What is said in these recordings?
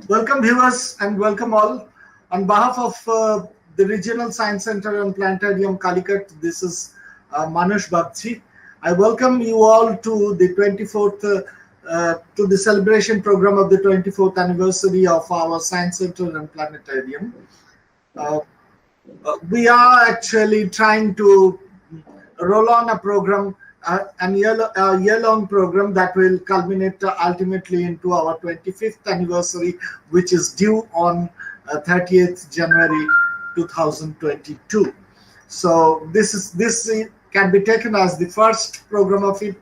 Welcome viewers and welcome all. On behalf of the Regional Science Center and Planetarium Calicut, this is Manush Bagchi. I welcome you all to the 24th, to the celebration program of the 24th anniversary of our Science Center and Planetarium. Uh, we are actually trying to roll on a program, a year-long program that will culminate ultimately into our 25th anniversary, which is due on 30th January 2022. So this can be taken as the first program of it,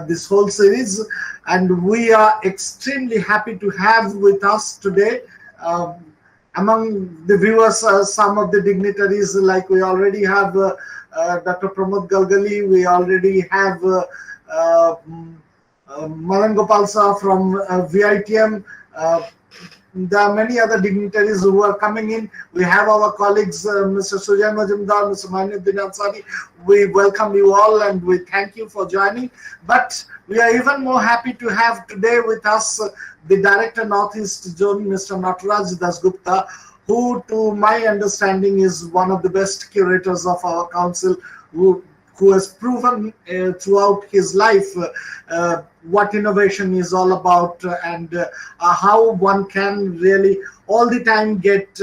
this whole series, and we are extremely happy to have with us today. Among the viewers, some of the dignitaries, like we already have Dr. Pramod Galgali, we already have Manan Gopal Saha from VITM. There are many other dignitaries who are coming in. We have our colleagues, Mr. Sujan Majumdar, Mr. Mainuddin Ansari. We welcome you all and we thank you for joining. But we are even more happy to have today with us the Director Northeast Zone, Mr. Nataraj Dasgupta, who, to my understanding, is one of the best curators of our council, who has proven throughout his life what innovation is all about, and how one can really all the time get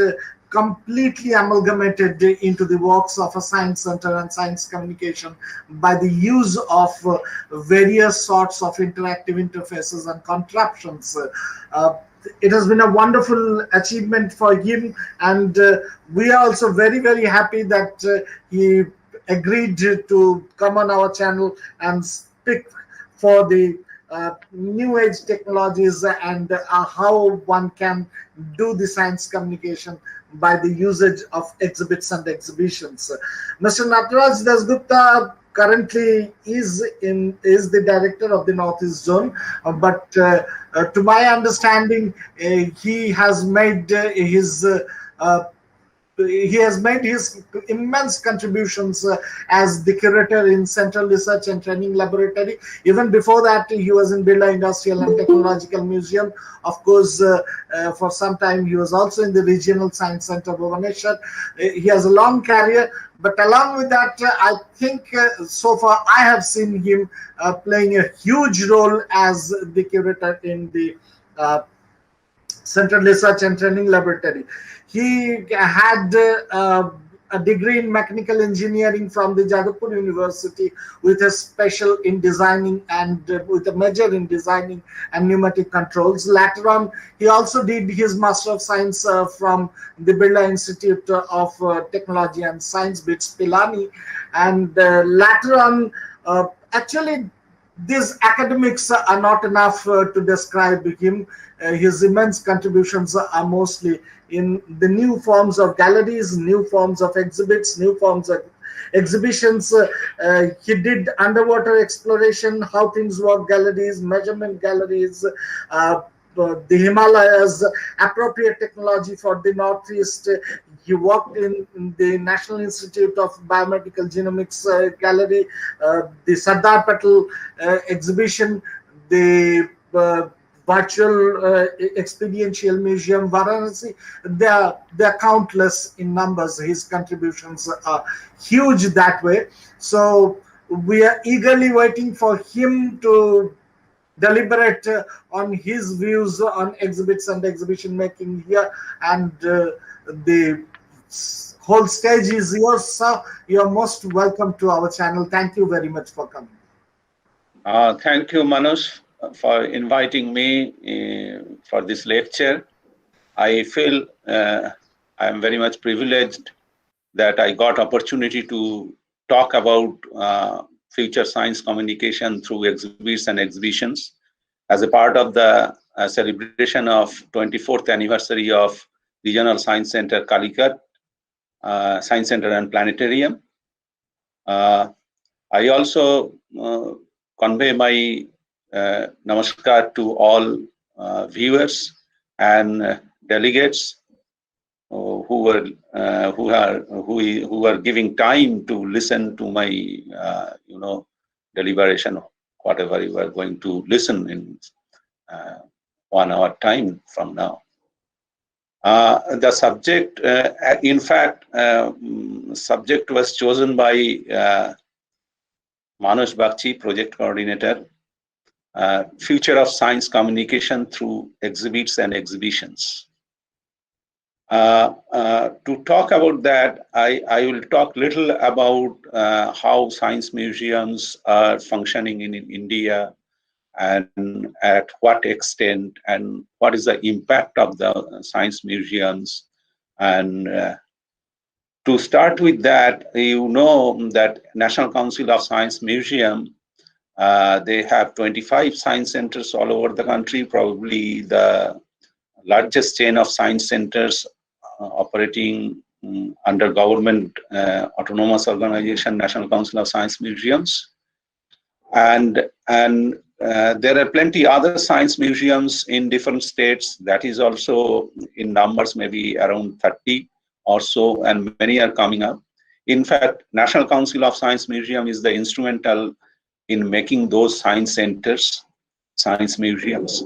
completely amalgamated into the works of a science center and science communication by the use of various sorts of interactive interfaces and contraptions. It has been a wonderful achievement for him, and we are also very, very happy that he agreed to come on our channel and speak for the new age technologies and how one can do the science communication by the usage of exhibits and exhibitions. Mr. Nataraj Dasgupta currently is the director of the Northeast Zone, but to my understanding, he has made his immense contributions as the curator in Central Research and Training Laboratory. Even before that, he was in Birla Industrial and Technological Museum. Of course, for some time, he was also in the Regional Science Center, Bhubaneswar. He has a long career, but along with that, I think so far I have seen him playing a huge role as the curator in the Central Research and Training Laboratory. He had a degree in mechanical engineering from the Jadavpur University with a special in designing and with a major in designing and pneumatic controls. Later on, he also did his Master of Science from the Birla Institute of Technology and Science, BITS Pilani. And later on, actually, these academics are not enough to describe him. His immense contributions are mostly in the new forms of galleries, new forms of exhibits, new forms of exhibitions. He did underwater exploration, how things work galleries, measurement galleries, the Himalayas, appropriate technology for the Northeast. He worked in the National Institute of Biomedical Genomics Gallery, the Sardar Patel exhibition, the virtual experiential museum, Varanasi. They are countless in numbers. His contributions are huge that way. So we are eagerly waiting for him to deliberate on his views on exhibits and exhibition making here, and the whole stage is yours, sir. You're most welcome to our channel. Thank you very much for coming. Thank you, Manoj, for inviting me for this lecture. I feel I am very much privileged that I got opportunity to talk about future science communication through exhibits and exhibitions as a part of the celebration of 24th anniversary of Regional Science Center Calicut, Science Center and Planetarium. I also convey my namaskar to all viewers and delegates who are giving time to listen to my deliberation, whatever you are going to listen in 1 hour time from now. The subject, in fact, subject was chosen by Manoj Bakchi, project coordinator, future of science communication through exhibits and exhibitions. To talk about that, I will talk little about how science museums are functioning in India, and at what extent, and what is the impact of the science museums. And to start with that, you know that National Council of Science Museum, they have 25 science centers all over the country, probably the largest chain of science centers operating under government autonomous organization, National Council of Science Museums. And there are plenty other science museums in different states. That is also in numbers, maybe around 30 or so, and many are coming up. In fact, National Council of Science Museum is the instrumental in making those science centers, science museums.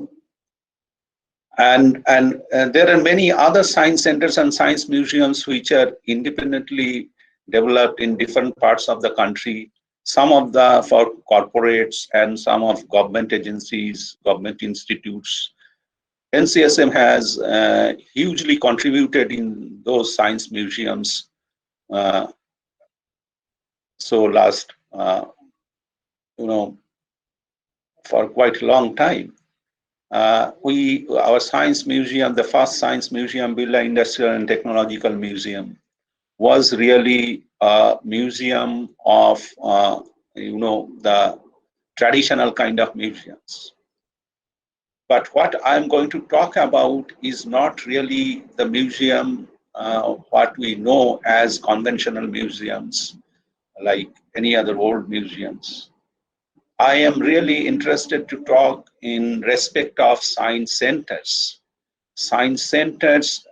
And there are many other science centers and science museums which are independently developed in different parts of the country. Some of the for corporates and some of government agencies, government institutes. NCSM has hugely contributed in those science museums. So last, for quite a long time. Our science museum, the first science museum, Birla Industrial and Technological Museum, was really a museum of, the traditional kind of museums. But what I'm going to talk about is not really the museum, what we know as conventional museums, like any other old museums. I am really interested to talk in respect of science centers. Science centers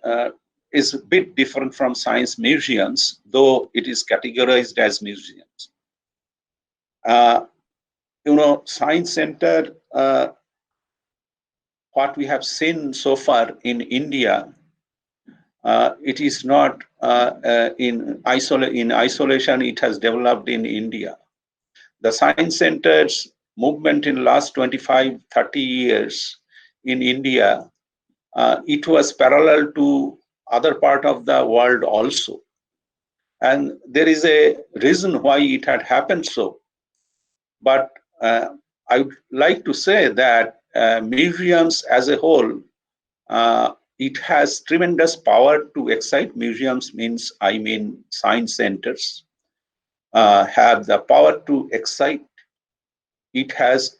is a bit different from science museums, though it is categorized as museums. Science center, what we have seen so far in India, it is not in isolation, it has developed in India. The science centers movement in the last 25, 30 years in India, it was parallel to other part of the world also. And there is a reason why it had happened so. But I would like to say that museums as a whole, it has tremendous power to excite. Museums means, I mean, science centers have the power to excite. It has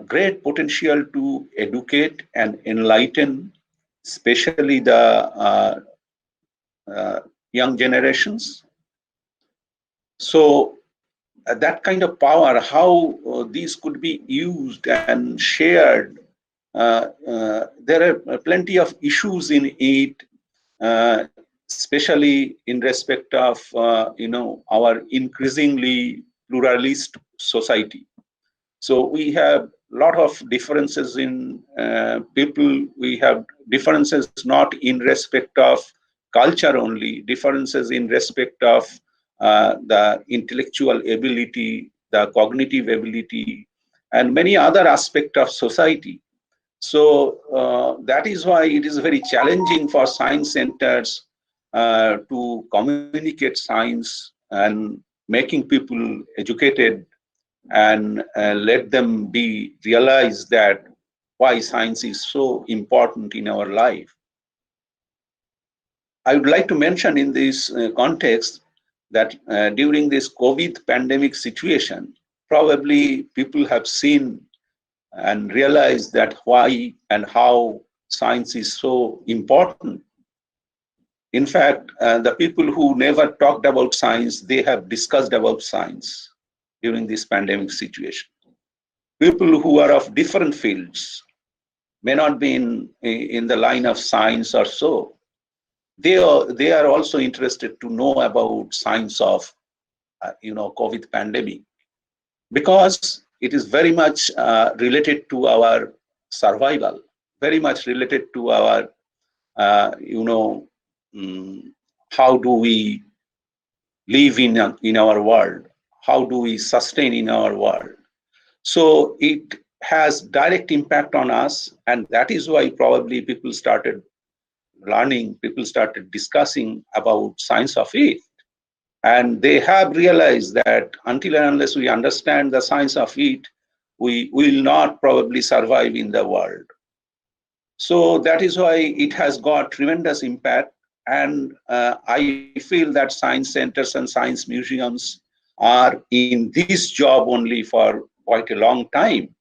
great potential to educate and enlighten, especially the young generations. So that kind of power, how these could be used and shared, there are plenty of issues in it, especially in respect of our increasingly pluralist society. So we have a lot of differences in people. We have differences not in respect of culture only, differences in respect of the intellectual ability, the cognitive ability, and many other aspects of society. So that is why it is very challenging for science centers to communicate science and making people educated and let them realize that why science is so important in our life. I would like to mention in this context that during this COVID pandemic situation, probably people have seen and realized that why and how science is so important. In fact, the people who never talked about science, they have discussed about science during this pandemic situation. People who are of different fields, may not be in the line of science or so, they are also interested to know about science of COVID pandemic, because it is very much related to our survival, very much related to our, how do we live in our world? How do we sustain in our world? So it has direct impact on us, and that is why probably people started learning, people started discussing about science of it. And they have realized that until and unless we understand the science of it, we will not probably survive in the world. So that is why it has got tremendous impact. And I feel that science centers and science museums are in this job only for quite a long time.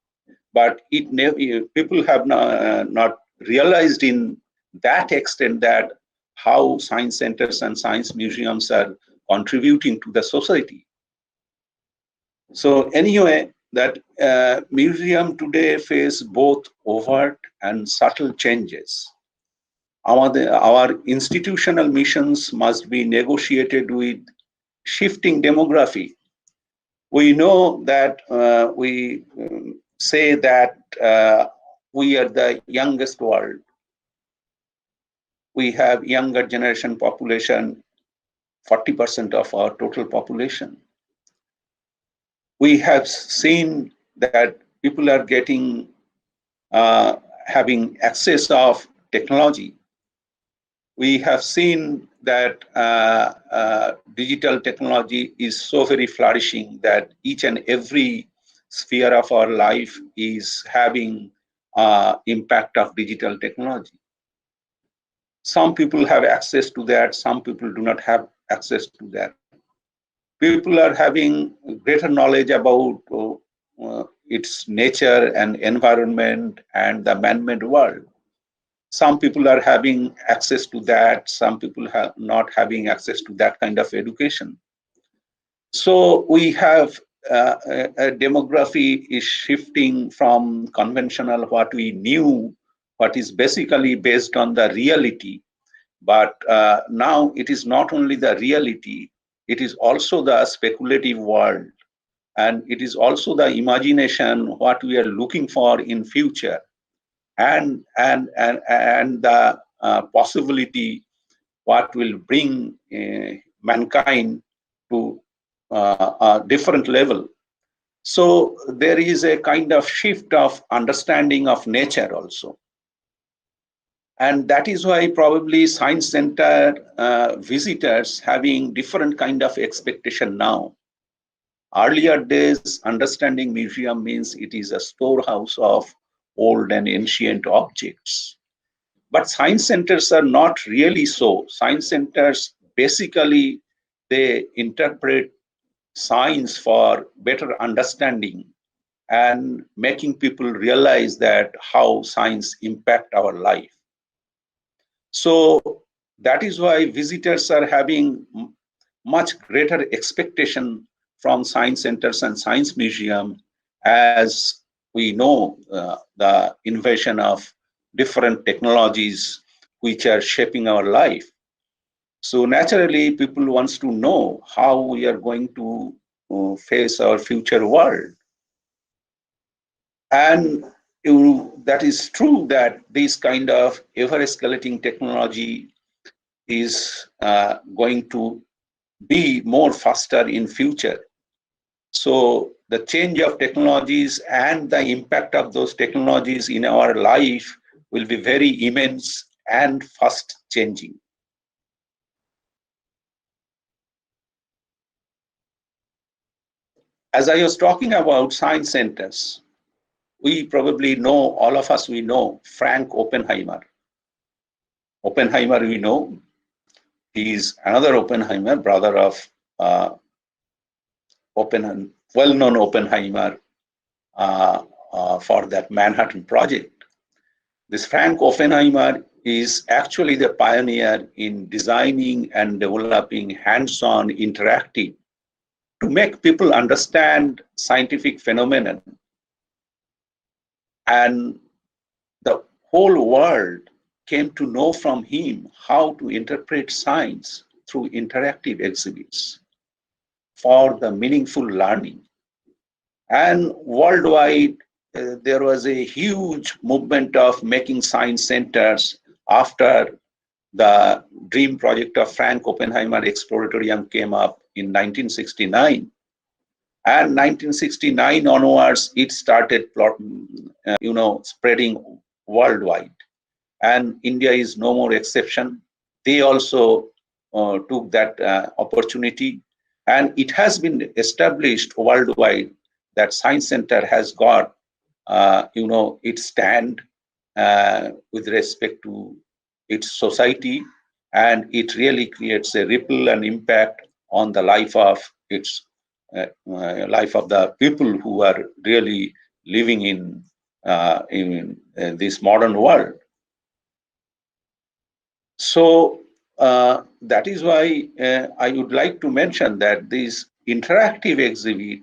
But people have not realized in that extent that how science centers and science museums are contributing to the society. So anyway, that museum today face both overt and subtle changes. Our institutional missions must be negotiated with shifting demography. We know that we say that we are the youngest world. We have younger generation population, 40% of our total population. We have seen that people are getting, having access of technology. We have seen that digital technology is so very flourishing that each and every sphere of our life is having impact of digital technology. Some people have access to that, some people do not have access to that. People are having greater knowledge about its nature and environment and the man-made world. Some people are having access to that, some people have not having access to that kind of education. So we have a demography is shifting from conventional, what we knew, what is basically based on the reality. But now it is not only the reality, it is also the speculative world. And it is also the imagination, what we are looking for in future. And the possibility what will bring mankind to a different level. So there is a kind of shift of understanding of nature also. And that is why probably science center visitors having different kind of expectation now. Earlier days, understanding museum means it is a storehouse of old and ancient objects. But science centers are not really so. Science centers, basically, they interpret science for better understanding and making people realize that how science impact our life. So that is why visitors are having much greater expectation from science centers and science museum, as we know the invasion of different technologies which are shaping our life. So naturally, people wants to know how we are going to face our future world. And that is true that this kind of ever-escalating technology is going to be more faster in future. So the change of technologies and the impact of those technologies in our life will be very immense and fast changing. As I was talking about science centers, we probably know, all of us we know, Frank Oppenheimer. Oppenheimer we know, he is another Oppenheimer, brother of well-known Oppenheimer for that Manhattan Project. This Frank Oppenheimer is actually the pioneer in designing and developing hands-on interactive to make people understand scientific phenomenon. And the whole world came to know from him how to interpret science through interactive exhibits for the meaningful learning. And worldwide, there was a huge movement of making science centers after the dream project of Frank Oppenheimer Exploratorium came up in 1969. And 1969 onwards, it started spreading worldwide. And India is no more exception. They also took that opportunity. And it has been established worldwide that Science Center has got, its stand with respect to its society, and it really creates a ripple and impact on the life of life of the people who are really living in this modern world. So that is why I would like to mention that this interactive exhibit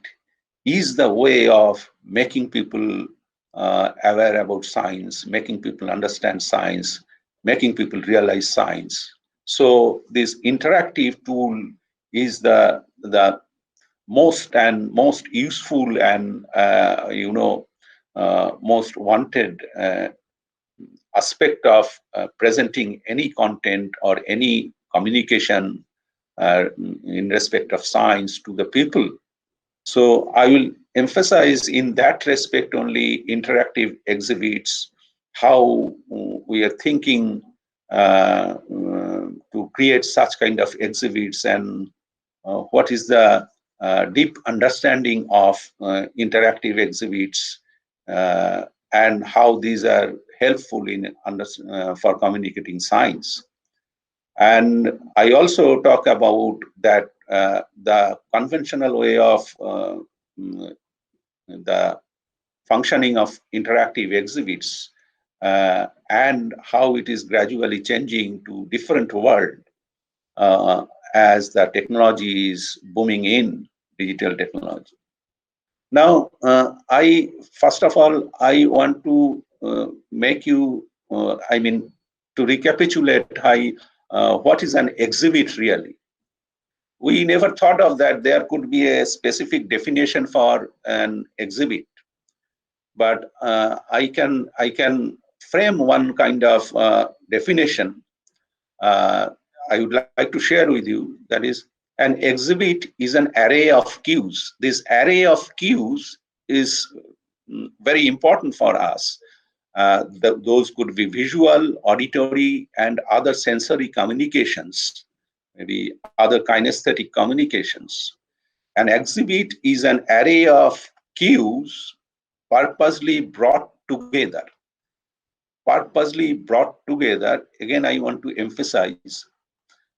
is the way of making people aware about science, making people understand science, making people realize science. So this interactive tool is the most useful and most wanted aspect of presenting any content or any communication in respect of science to the people. So I will emphasize in that respect only interactive exhibits, how we are thinking to create such kind of exhibits, and what is the deep understanding of interactive exhibits, and how these are helpful in for communicating science. And I also talk about that the conventional way of the functioning of interactive exhibits and how it is gradually changing to different world as the technology is booming in, digital technology. Now, first of all, I want to make you, to recapitulate what is an exhibit really. We never thought of that there could be a specific definition for an exhibit, but I can frame one kind of definition I would like to share with you. That is, an exhibit is an array of cues. This array of cues is very important for us. Those could be visual, auditory, and other sensory communications, maybe other kinesthetic communications. An exhibit is an array of cues purposely brought together. Purposely brought together, again, I want to emphasize,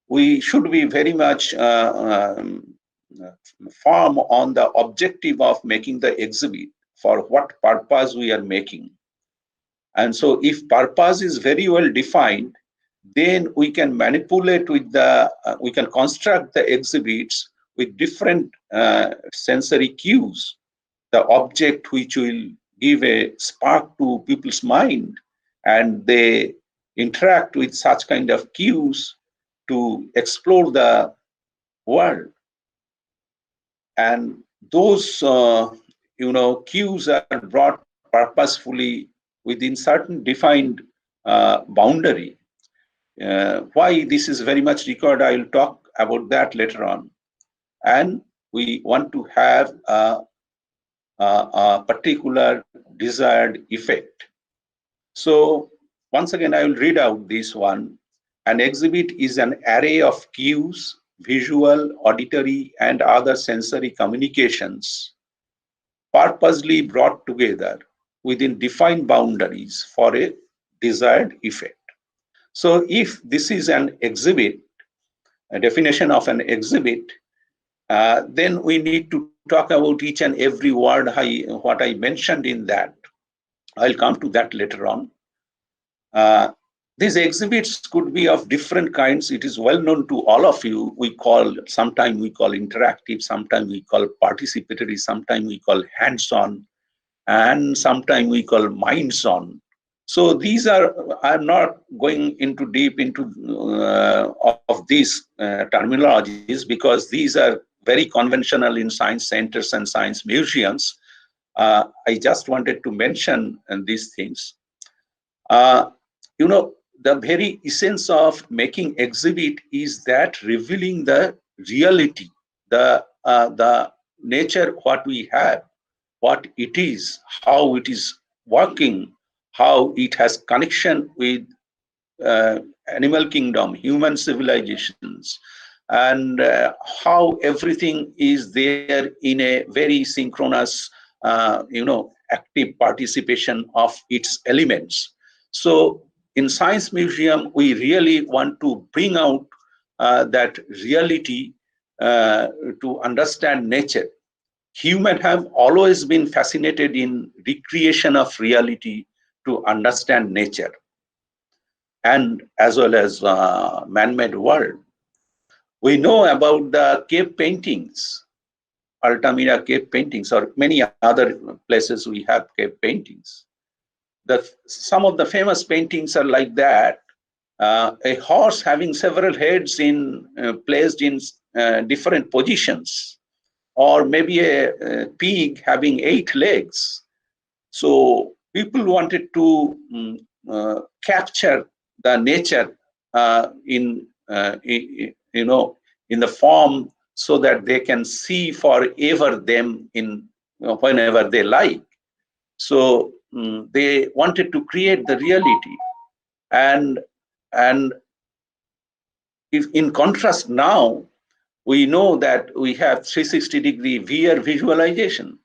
we should be very much firm on the objective of making the exhibit, for what purpose we are making. And so if purpose is very well defined, then we can manipulate with we can construct the exhibits with different sensory cues, the object which will give a spark to people's mind, and they interact with such kind of cues to explore the world. And those cues are brought purposefully within certain defined boundary. Why this is very much required, I will talk about that later on. And we want to have a particular desired effect. So once again, I will read out this one. An exhibit is an array of cues, visual, auditory, and other sensory communications purposely brought together within defined boundaries for a desired effect. So if this is an exhibit, a definition of an exhibit, then we need to talk about each and every word, what I mentioned in that. I'll come to that later on. These exhibits could be of different kinds. It is well known to all of you. Sometimes we call interactive, sometimes we call participatory, sometimes we call hands-on, and sometimes we call minds-on. So these I'm not going into deep into of these terminologies, because these are very conventional in science centers and science museums. I just wanted to mention these things. The very essence of making exhibit is that revealing the reality, the nature, what we have, what it is, how it is working, how it has connection with animal kingdom, human civilizations, and how everything is there in a very synchronous, active participation of its elements. So in Science Museum, we really want to bring out that reality to understand nature. Humans have always been fascinated in recreation of reality to understand nature, and as well as man-made world. We know about the cave paintings, Altamira cave paintings, or many other places we have cave paintings. Some of the famous paintings are like that. A horse having several heads placed in different positions, or maybe a pig having 8 legs. So people wanted to capture the nature in the form, so that they can see forever them in whenever they like. So they wanted to create the reality, and if in contrast now we know that we have 360-degree VR visualization.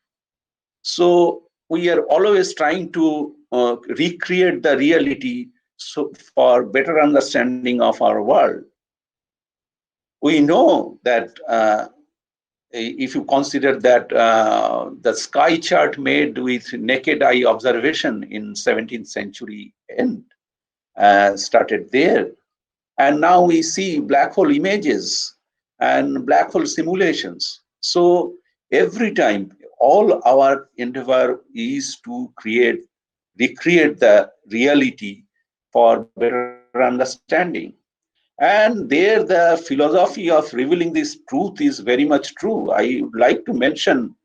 So we are always trying to recreate the reality for better understanding of our world. We know that if you consider that the sky chart made with naked eye observation in 17th century end started there. And now we see black hole images and black hole simulations. So every time, all our endeavor is to recreate the reality for better understanding. And there, the philosophy of revealing this truth is very much true. I would like to mention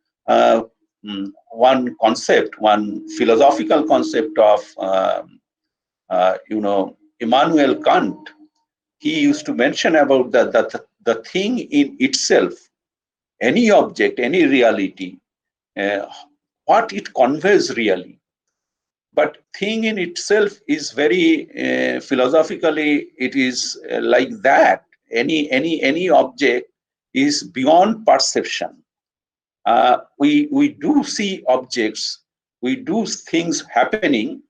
one concept, one philosophical concept of, Immanuel Kant. He used to mention about the thing in itself, any object, any reality, what it conveys really. But thing in itself is very philosophically, it is like that. Any object is beyond perception. We do see objects, we do things happening.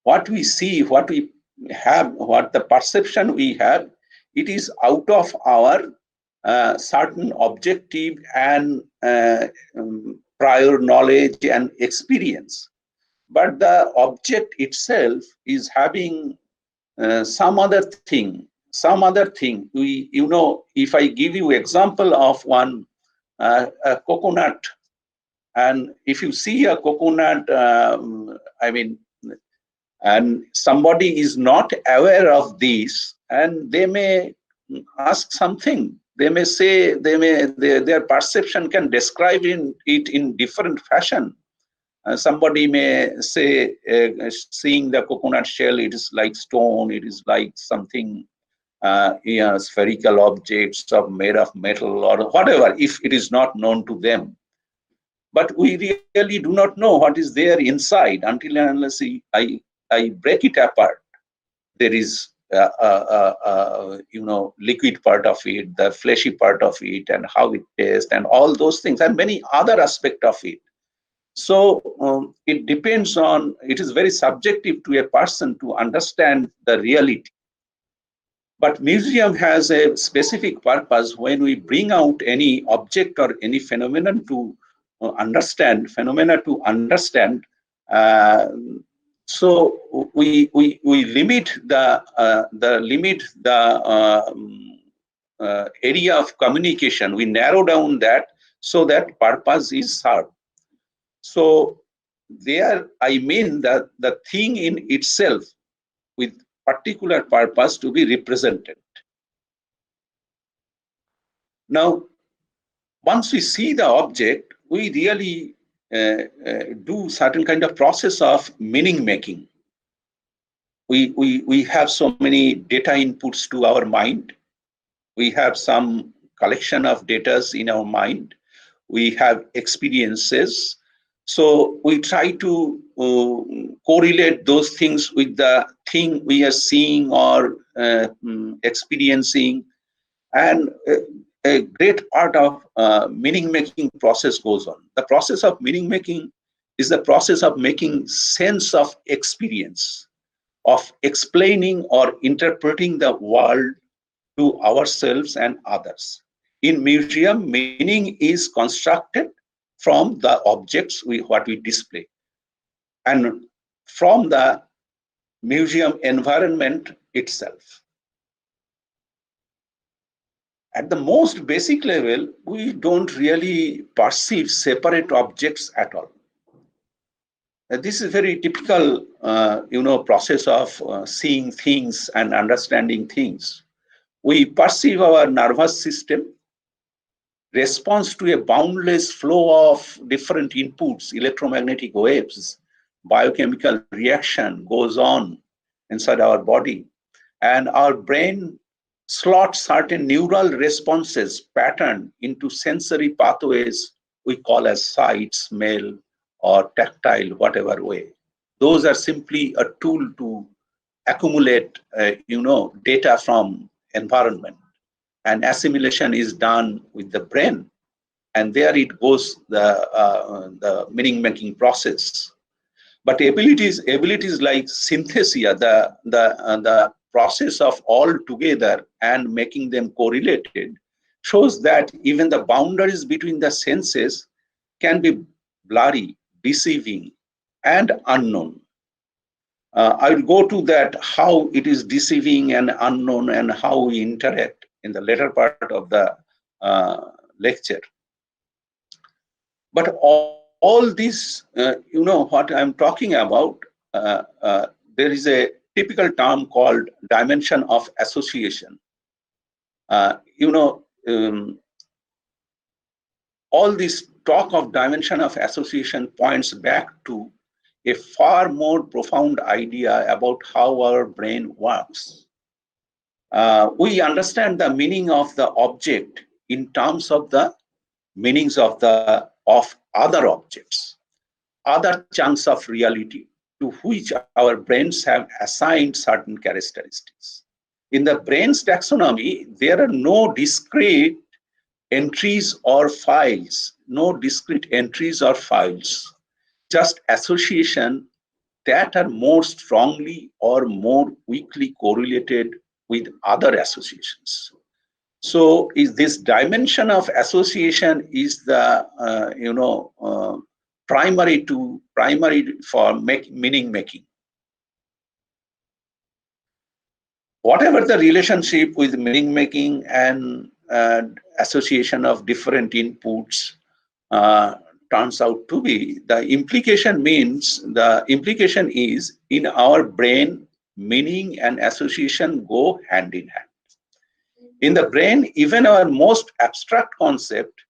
What we see, what we have, what the perception we have, it is out of our certain objective and prior knowledge and experience. But the object itself is having some other thing. If I give you example of one, a coconut, and if you see a coconut, and somebody is not aware of this, and they may ask something. They may say, their perception can describe it in different fashion. Somebody may say, seeing the coconut shell, it is like stone, it is like something, spherical objects made of metal or whatever, if it is not known to them. But we really do not know what is there inside until and unless I break it apart. There is liquid part of it, the fleshy part of it, and how it tastes, and all those things, and many other aspects of it. So it depends on, it is very subjective to a person to understand the reality. But museum has a specific purpose when we bring out any object or any phenomenon to understand. So we limit the area of communication. We narrow down that so that purpose is served. So there, I mean that the thing in itself with particular purpose to be represented. Now, once we see the object, we really do certain kind of process of meaning making. We have so many data inputs to our mind. We have some collection of data in our mind. We have experiences. So we try to correlate those things with the thing we are seeing or experiencing. And a great part of meaning-making process goes on. The process of meaning-making is the process of making sense of experience, of explaining or interpreting the world to ourselves and others. In museum, meaning is constructed from the objects what we display, and from the museum environment itself. At the most basic level, we don't really perceive separate objects at all. This is very typical, process of seeing things and understanding things. We perceive our nervous system responds to a boundless flow of different inputs, electromagnetic waves, biochemical reaction goes on inside our body, and our brain slots certain neural responses pattern into sensory pathways we call as sight, smell, or tactile, whatever way. Those are simply a tool to accumulate, data from environment. And assimilation is done with the brain, and there it goes, the meaning-making process. But abilities like synthesia, the process of all together and making them correlated, shows that even the boundaries between the senses can be blurry, deceiving, and unknown. I will go to that, how it is deceiving and unknown and how we interact in the later part of the lecture. But all this, what I'm talking about, there is a typical term called dimension of association. All this talk of dimension of association points back to a far more profound idea about how our brain works. We understand the meaning of the object in terms of the meanings of other objects, other chunks of reality to which our brains have assigned certain characteristics. In the brain's taxonomy, there are no discrete entries or files, just association that are more strongly or more weakly correlated with other associations. So is this dimension of association is the primary for meaning making. Whatever the relationship with meaning making and association of different inputs turns out to be, the implication is in our brain, meaning and association go hand in hand. In the brain, even our most abstract concept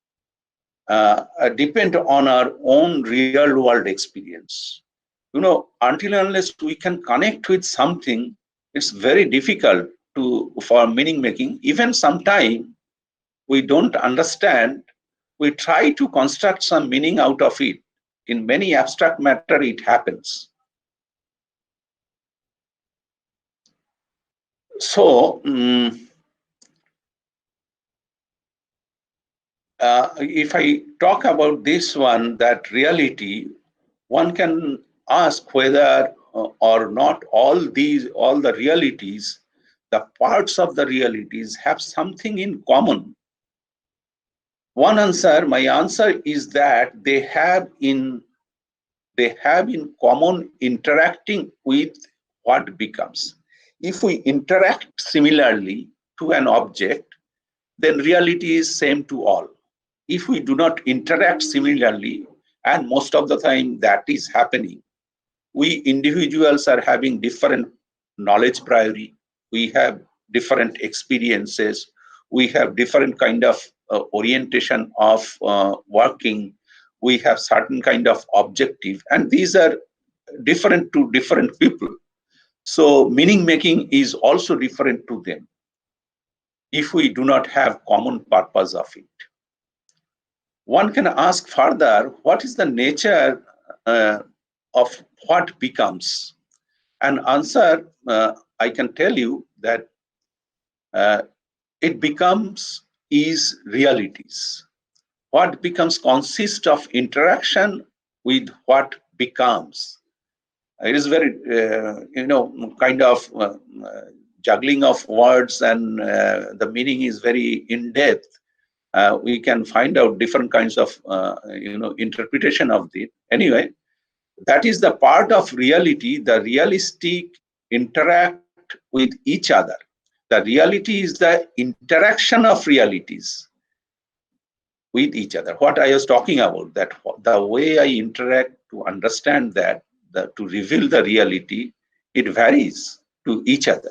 depend on our own real world experience. Until and unless we can connect with something, it's very difficult for meaning making. Even sometimes we don't understand, we try to construct some meaning out of it. In many abstract matter, it happens. So, if I talk about this one, that reality, one can ask whether or not all the realities, the parts of the realities have something in common. My answer is that they have in common interacting with what becomes. If we interact similarly to an object, then reality is same to all. If we do not interact similarly, and most of the time that is happening, we individuals are having different knowledge priority, we have different experiences, we have different kind of orientation of working, we have certain kind of objective, and these are different to different people. So meaning making is also different to them if we do not have common purpose of it. One can ask further, what is the nature of what becomes? And answer, I can tell you that it becomes is realities. What becomes consists of interaction with what becomes. It is very, kind of juggling of words, and the meaning is very in-depth. We can find out different kinds of, interpretation of it. Anyway, that is the part of reality. The realistic interact with each other. The reality is the interaction of realities with each other. What I was talking about, that the way I interact to understand that, to reveal the reality, it varies to each other.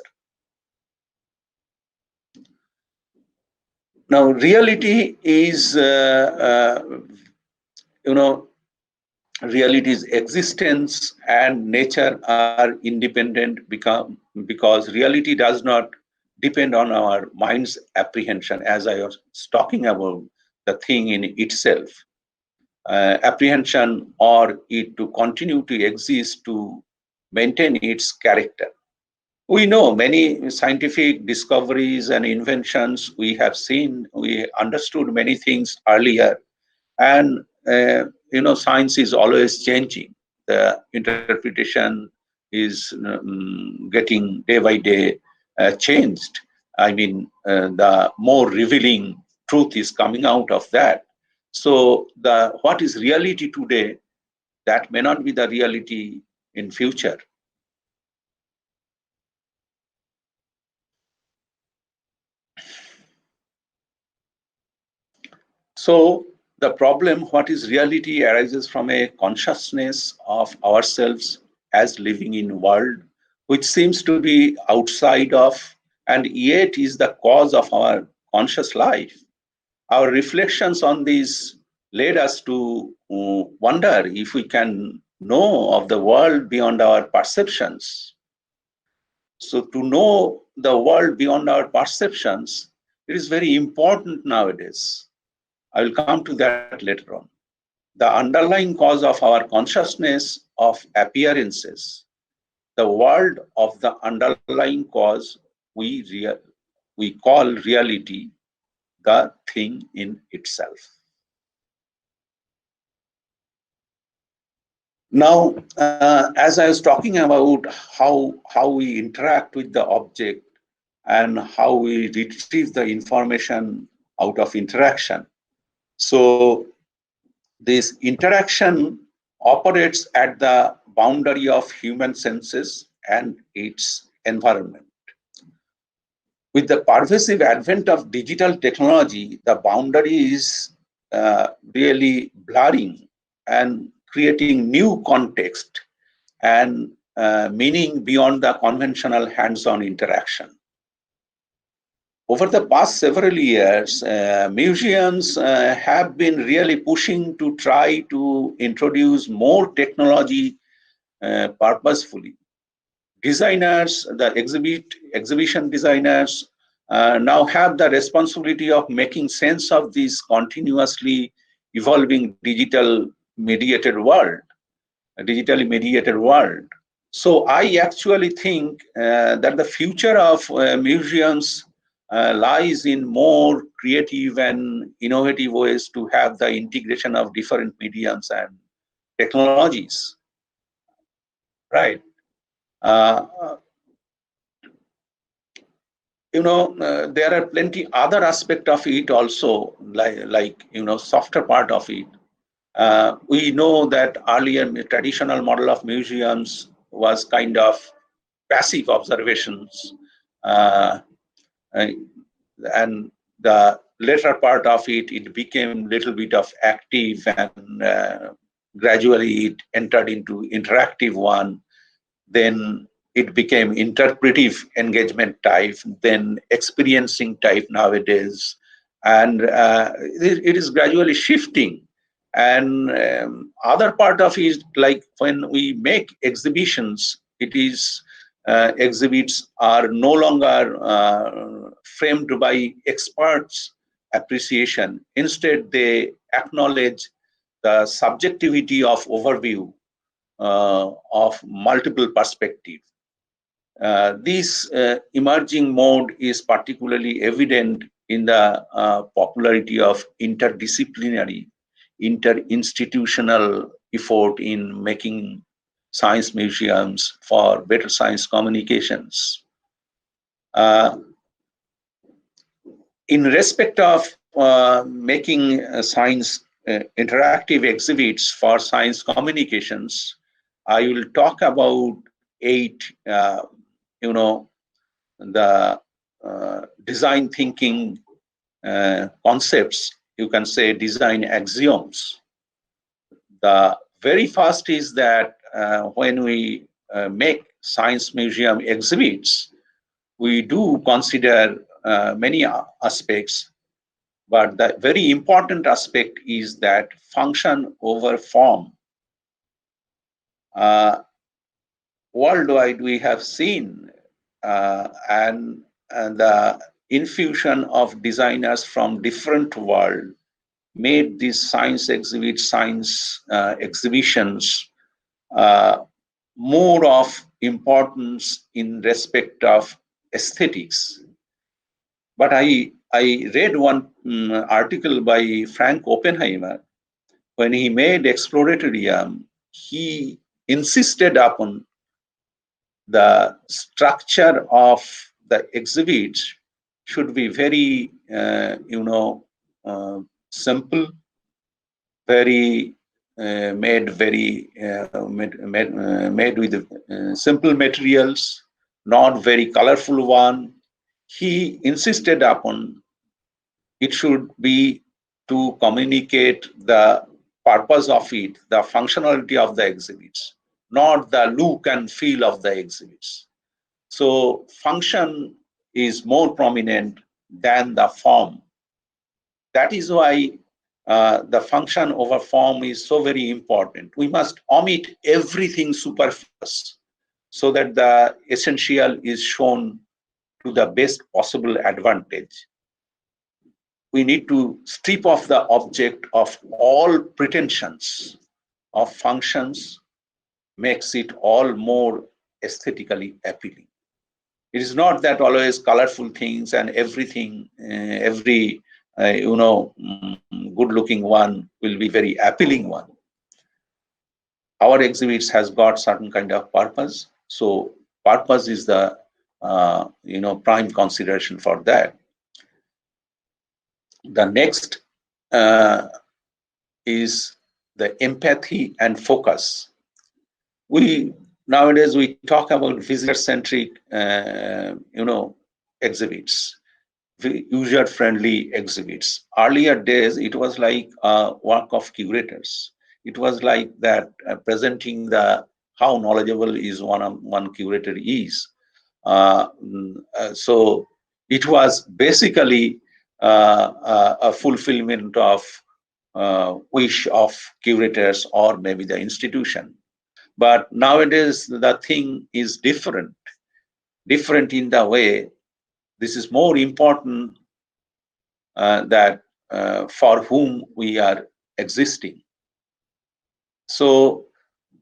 Now, reality is, reality's existence and nature are independent because reality does not depend on our mind's apprehension, as I was talking about the thing in itself. Apprehension or it to continue to exist to maintain its character. We know many scientific discoveries and inventions. We have seen, we understood many things earlier, and science is always changing. The interpretation is getting day by day changed. I mean, the more revealing truth is coming out of that. So what is reality today, that may not be the reality in future. So the problem, what is reality, arises from a consciousness of ourselves as living in world, which seems to be outside of, and yet is the cause of our conscious life. Our reflections on this led us to wonder if we can know of the world beyond our perceptions. So to know the world beyond our perceptions, it is very important nowadays. I will come to that later on. The underlying cause of our consciousness of appearances, the world of the underlying cause, we call reality, the thing in itself. Now, as I was talking about how we interact with the object and how we retrieve the information out of interaction. So this interaction operates at the boundary of human senses and its environment. With the pervasive advent of digital technology, the boundary is really blurring and creating new context and meaning beyond the conventional hands-on interaction. Over the past several years, museums have been really pushing to try to introduce more technology purposefully. Designers, the exhibition designers now have the responsibility of making sense of this continuously evolving digitally mediated world. So I actually think that the future of museums lies in more creative and innovative ways to have the integration of different mediums and technologies. Right. There are plenty other aspect of it also, like softer part of it. We know that earlier traditional model of museums was kind of passive observations, and the later part of it became little bit of active, and gradually it entered into interactive one. Then it became interpretive engagement type, then experiencing type nowadays, and it is gradually shifting. And other part of it, like when we make exhibitions, it is exhibits are no longer framed by experts' appreciation. Instead, they acknowledge the subjectivity of overview of multiple perspectives. This emerging mode is particularly evident in the popularity of interdisciplinary, interinstitutional effort in making science museums for better science communications. In respect of making science interactive exhibits for science communications, I will talk about 8, the design thinking concepts. You can say design axioms. The very first is that when we make science museum exhibits, we do consider many aspects, but the very important aspect is that function over form. Worldwide, we have seen and the infusion of designers from different world made these science exhibits, science exhibitions more of importance in respect of aesthetics. But I read one article by Frank Oppenheimer. When he made Exploratorium, he insisted upon the structure of the exhibit should be very, simple, very made with simple materials, not very colorful one. He insisted upon it should be to communicate the purpose of it, the functionality of the exhibits, not the look and feel of the exhibits. So function is more prominent than the form. That is why the function over form is so very important. We must omit everything superfluous so that the essential is shown to the best possible advantage. We need to strip off the object of all pretensions of functions, makes it all more aesthetically appealing. It is not that always colorful things and everything, every good-looking one will be very appealing one. Our exhibits has got certain kind of purpose, so purpose is the prime consideration for that. The next is the empathy and focus. Nowadays we talk about visitor-centric, exhibits, user-friendly exhibits. Earlier days, it was like a work of curators. It was like that presenting the how knowledgeable is one curator is. So it was basically a fulfillment of wish of curators or maybe the institution. But nowadays the thing is different in the way this is more important that for whom we are existing. So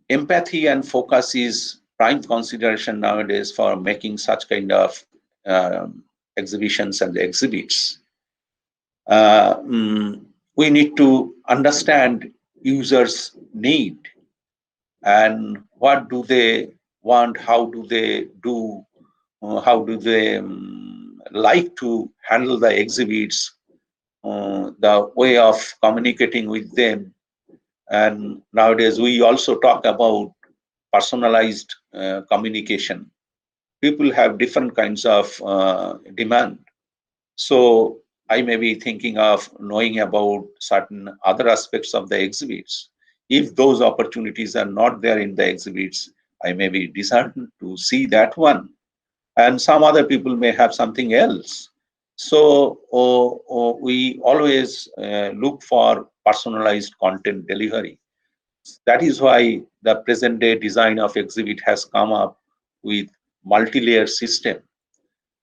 empathy and focus is prime consideration nowadays for making such kind of exhibitions and exhibits. We need to understand users' need and what do they want, how do they do, how do they like to handle the exhibits, the way of communicating with them. And nowadays we also talk about personalized communication. People have different kinds of demand. So I may be thinking of knowing about certain other aspects of the exhibits. If those opportunities are not there in the exhibits, I may be disheartened to see that one. And some other people may have something else. So we always look for personalized content delivery. That is why the present day design of exhibit has come up with multi-layer system.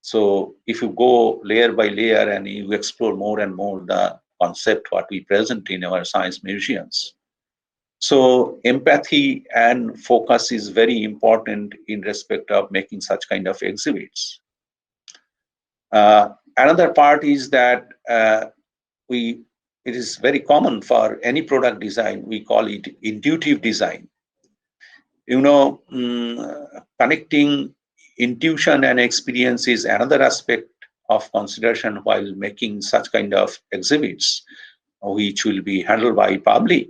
So if you go layer by layer and you explore more and more the concept what we present in our science museums. So empathy and focus is very important in respect of making such kind of exhibits. Another part is that it is very common for any product design, we call it intuitive design. Connecting intuition and experience is another aspect of consideration while making such kind of exhibits, which will be handled by public.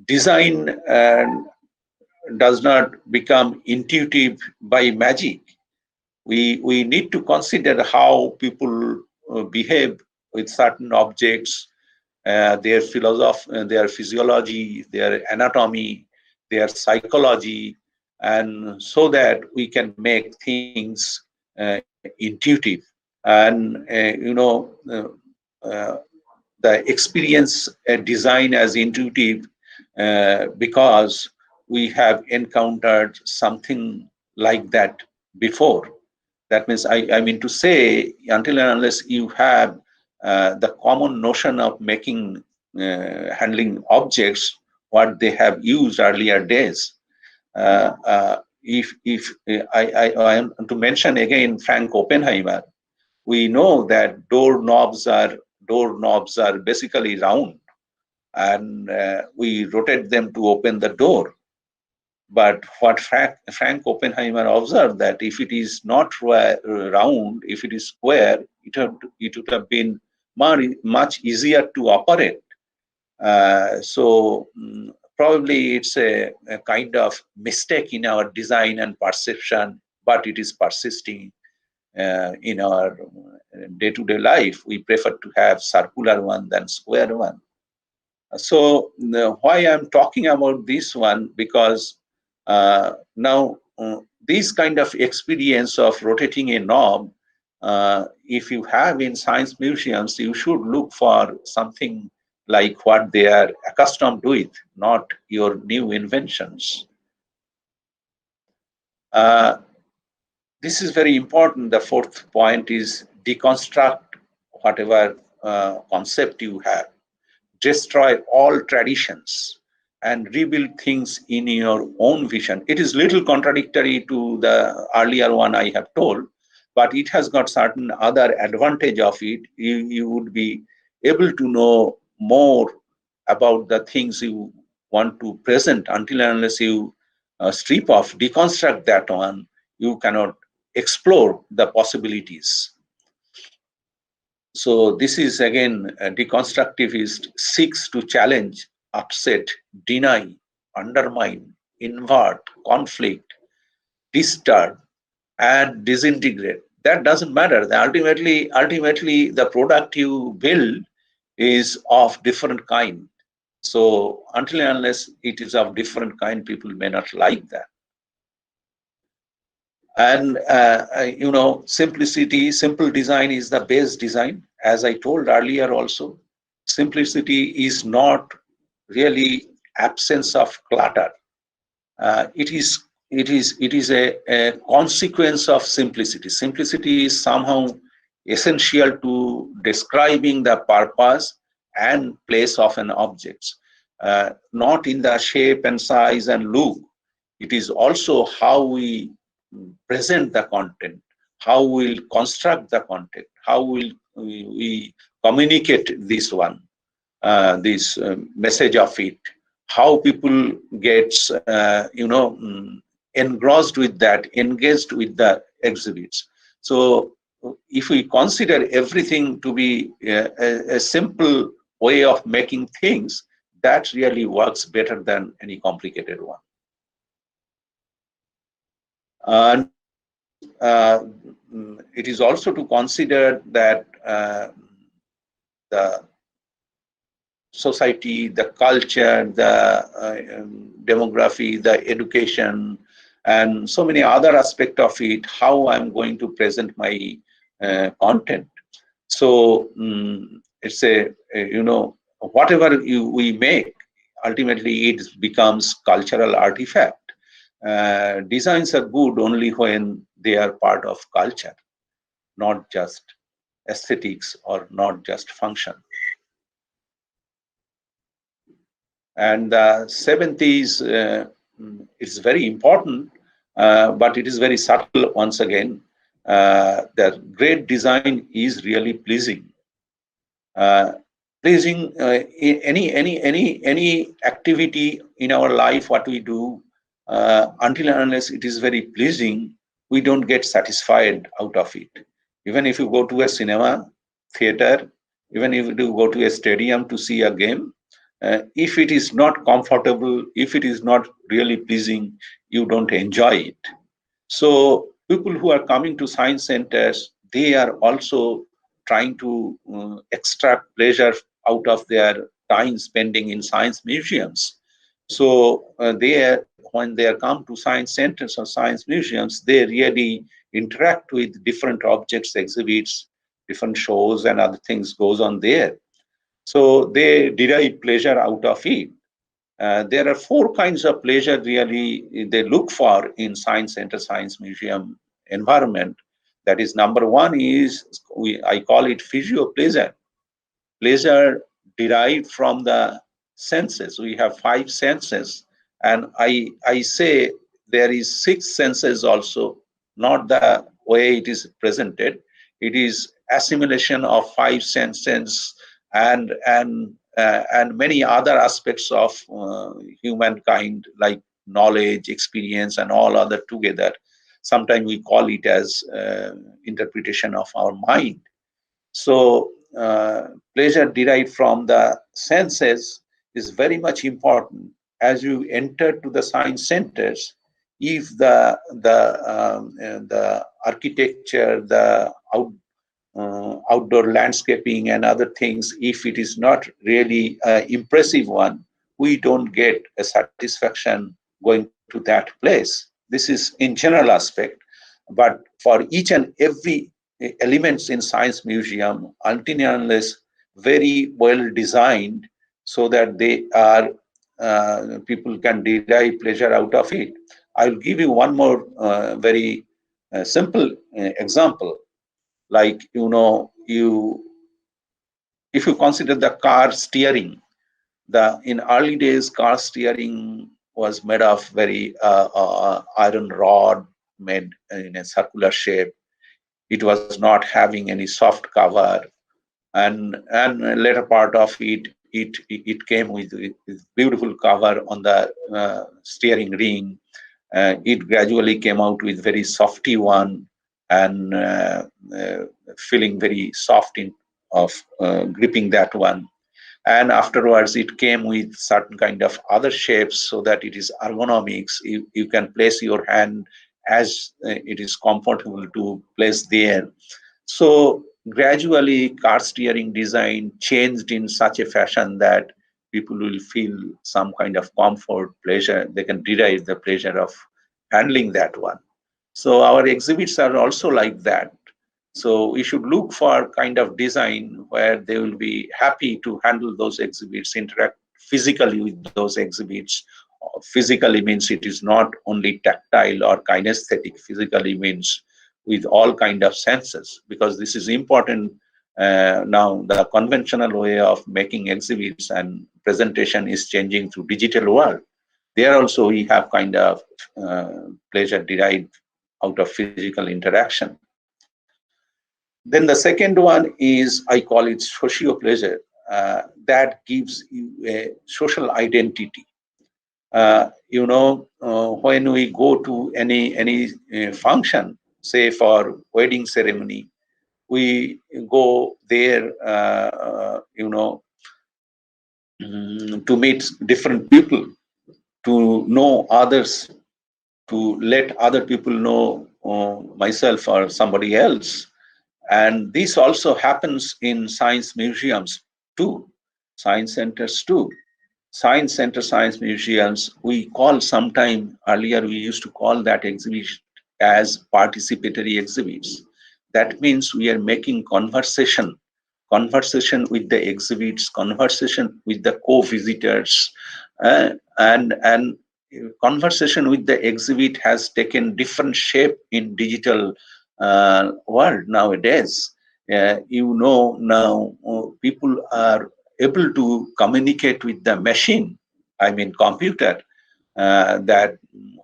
Design does not become intuitive by magic. We need to consider how people behave with certain objects, their philosophy, their physiology, their anatomy, their psychology, and so that we can make things intuitive. And the experience design as intuitive because we have encountered something like that before. That means I mean to say, until and unless you have the common notion of making handling objects what they have used earlier days. If I am to mention again Frank Oppenheimer, we know that doorknobs are basically round, and we rotate them to open the door. But what Frank Oppenheimer observed, that if it is not round, if it is square, it would have been much easier to operate. So probably it's a kind of mistake in our design and perception, but it is persisting in our day-to-day life. We prefer to have circular one than square one. So why I'm talking about this one, because now this kind of experience of rotating a knob, if you have in science museums, you should look for something like what they are accustomed with, not your new inventions. This is very important. The fourth point is deconstruct whatever concept you have. Destroy all traditions and rebuild things in your own vision. It is little contradictory to the earlier one I have told, but it has got certain other advantage of it. You would be able to know more about the things you want to present. Until and unless you strip off, deconstruct that one, you cannot explore the possibilities. So this is again, a deconstructivist seeks to challenge, upset, deny, undermine, invert, conflict, disturb, and disintegrate. That doesn't matter. Ultimately, the product you build is of different kind. So until and unless it is of different kind, people may not like that. And simplicity, simple design is the best design. As I told earlier also, simplicity is not really absence of clutter. It is a consequence of simplicity. Simplicity is somehow essential to describing the purpose and place of an object, not in the shape and size and look. It is also how we present the content, how we'll construct the content, how will we communicate this one, this message of it, how people gets engrossed with that, engaged with the exhibits. So if we consider everything to be a simple way of making things, that really works better than any complicated one. And it is also to consider that the society, the culture, the demography, the education, and so many other aspects of it, how I'm going to present my content. So it's whatever we make, ultimately it becomes cultural artifact. Designs are good only when they are part of culture, not just aesthetics or not just function. And the seventh is, it's very important, but it is very subtle once again. That great design is really pleasing. Pleasing any activity in our life, what we do, until and unless it is very pleasing, we don't get satisfied out of it. Even if you go to a cinema theater, even if you go to a stadium to see a game, if it is not comfortable, if it is not really pleasing, you don't enjoy it. So people who are coming to science centers, they are also trying to extract pleasure out of their time spending in science museums. So when they are come to science centers or science museums, they really interact with different objects, exhibits, different shows and other things goes on there. So they derive pleasure out of it. There are four kinds of pleasure really they look for in science center, science museum environment. That is, number one is, I call it physiopleasure. Pleasure derived from the senses. We have five senses, and I say there is six senses also, not the way it is presented. It is assimilation of five senses and many other aspects of humankind, like knowledge, experience, and all other together. Sometimes we call it as interpretation of our mind. So pleasure derived from the senses is very much important. As you enter to the science centers, if the architecture, the outdoor landscaping and other things, if it is not really an impressive one, we don't get a satisfaction going to that place. This is in general aspect. But for each and every elements in science museum, until and unless very well designed so that they are people can derive pleasure out of it. I'll give you one more very simple example. Like, if you consider the car steering, in early days car steering was made of very iron rod made in a circular shape. It was not having any soft cover, and later part of it came with beautiful cover on the steering ring. It gradually came out with very softy one, and feeling very soft of gripping that one. And afterwards it came with certain kind of other shapes so that it is ergonomics. You can place your hand as it is comfortable to place there. So gradually car steering design changed in such a fashion that people will feel some kind of comfort, pleasure. They can derive the pleasure of handling that one. So our exhibits are also like that. So we should look for kind of design where they will be happy to handle those exhibits, interact physically with those exhibits. Physically means it is not only tactile or kinesthetic. Physically means with all kind of senses, because this is important. Now the conventional way of making exhibits and presentation is changing to digital world. There also we have kind of pleasure derived out of physical interaction. Then the second one is, I call it sociopleasure. That gives you a social identity. When we go to any function, say for wedding ceremony, we go there, to meet different people, to know others, to let other people know myself or somebody else. And this also happens in science museums too, science centers too. Science center, science museums, we call sometime, earlier we used to call that exhibit as participatory exhibits. That means we are making conversation with the exhibits, conversation with the co-visitors, and conversation with the exhibit has taken different shape in digital world nowadays. Now people are able to communicate with the machine, I mean computer, that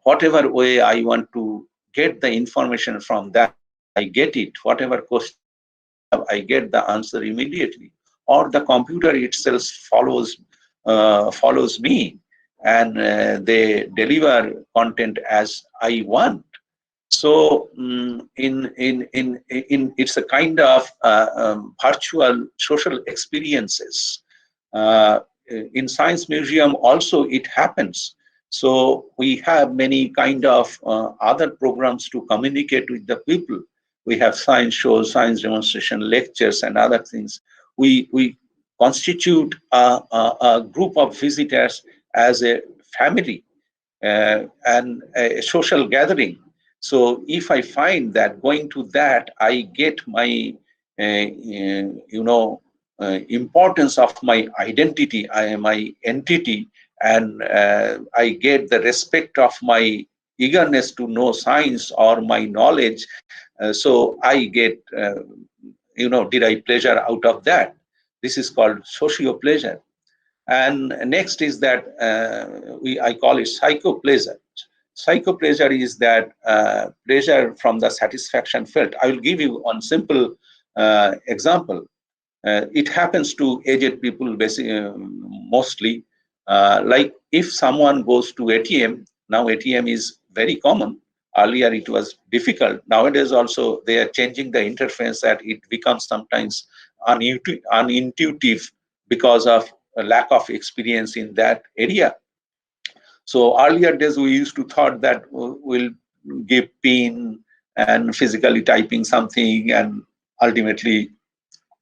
whatever way I want to get the information from that, I get it. Whatever question I get the answer immediately, or the computer itself follows me, and they deliver content as I want. So in it's a kind of virtual social experiences. In Science Museum also it happens. So we have many kind of other programs to communicate with the people. We have science shows, science demonstration, lectures, and other things. We constitute a group of visitors as a family and a social gathering. So if I find that going to that, I get my, importance of my identity, my entity, and I get the respect of my eagerness to know science or my knowledge. So I get, derive pleasure out of that. This is called sociopleasure. And next is that I call it psychopleasure. Psychopleasure is that pleasure from the satisfaction felt. I will give you one simple example. It happens to aged people mostly. Like if someone goes to ATM, now ATM is very common. Earlier it was difficult. Nowadays also they are changing the interface that it becomes sometimes unintuitive because of a lack of experience in that area. So earlier days we used to thought that we'll give pin and physically typing something and ultimately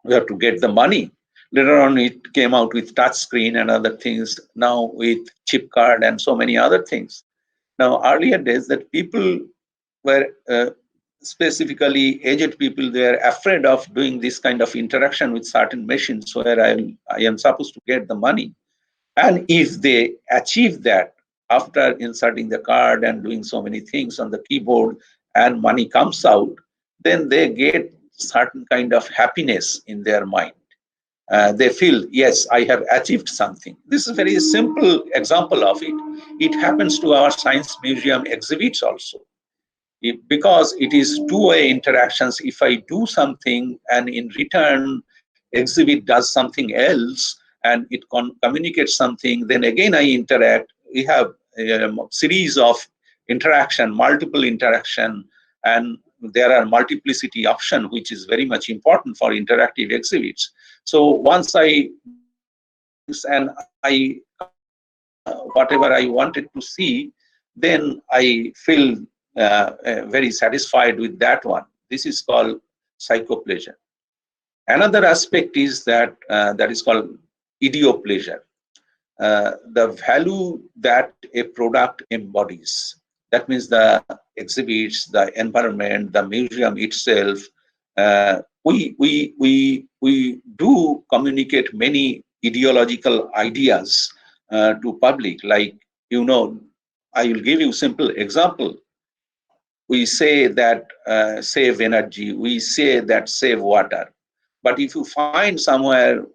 we have to get the money. Later on it came out with touch screen and other things, now with chip card and so many other things. Now earlier days that people were specifically aged people, they are afraid of doing this kind of interaction with certain machines where I am supposed to get the money. And if they achieve that after inserting the card and doing so many things on the keyboard and money comes out, then they get certain kind of happiness in their mind. They feel, yes, I have achieved something. This is a very simple example of it. It happens to our science museum exhibits also. Because it is two-way interactions. If I do something and in return exhibit does something else and it communicates something, then again I interact. We have a series of interaction, multiple interaction, and there are multiplicity option, which is very much important for interactive exhibits. So once I and I whatever I wanted to see, then I feel very satisfied with that one. This is called psychopleasure. Another aspect is that that is called ideopleasure. The value that a product embodies. That means the exhibits, the environment, the museum itself. We do communicate many ideological ideas to public. Like, I will give you a simple example. We say that save energy, we say that save water. But if you find somewhere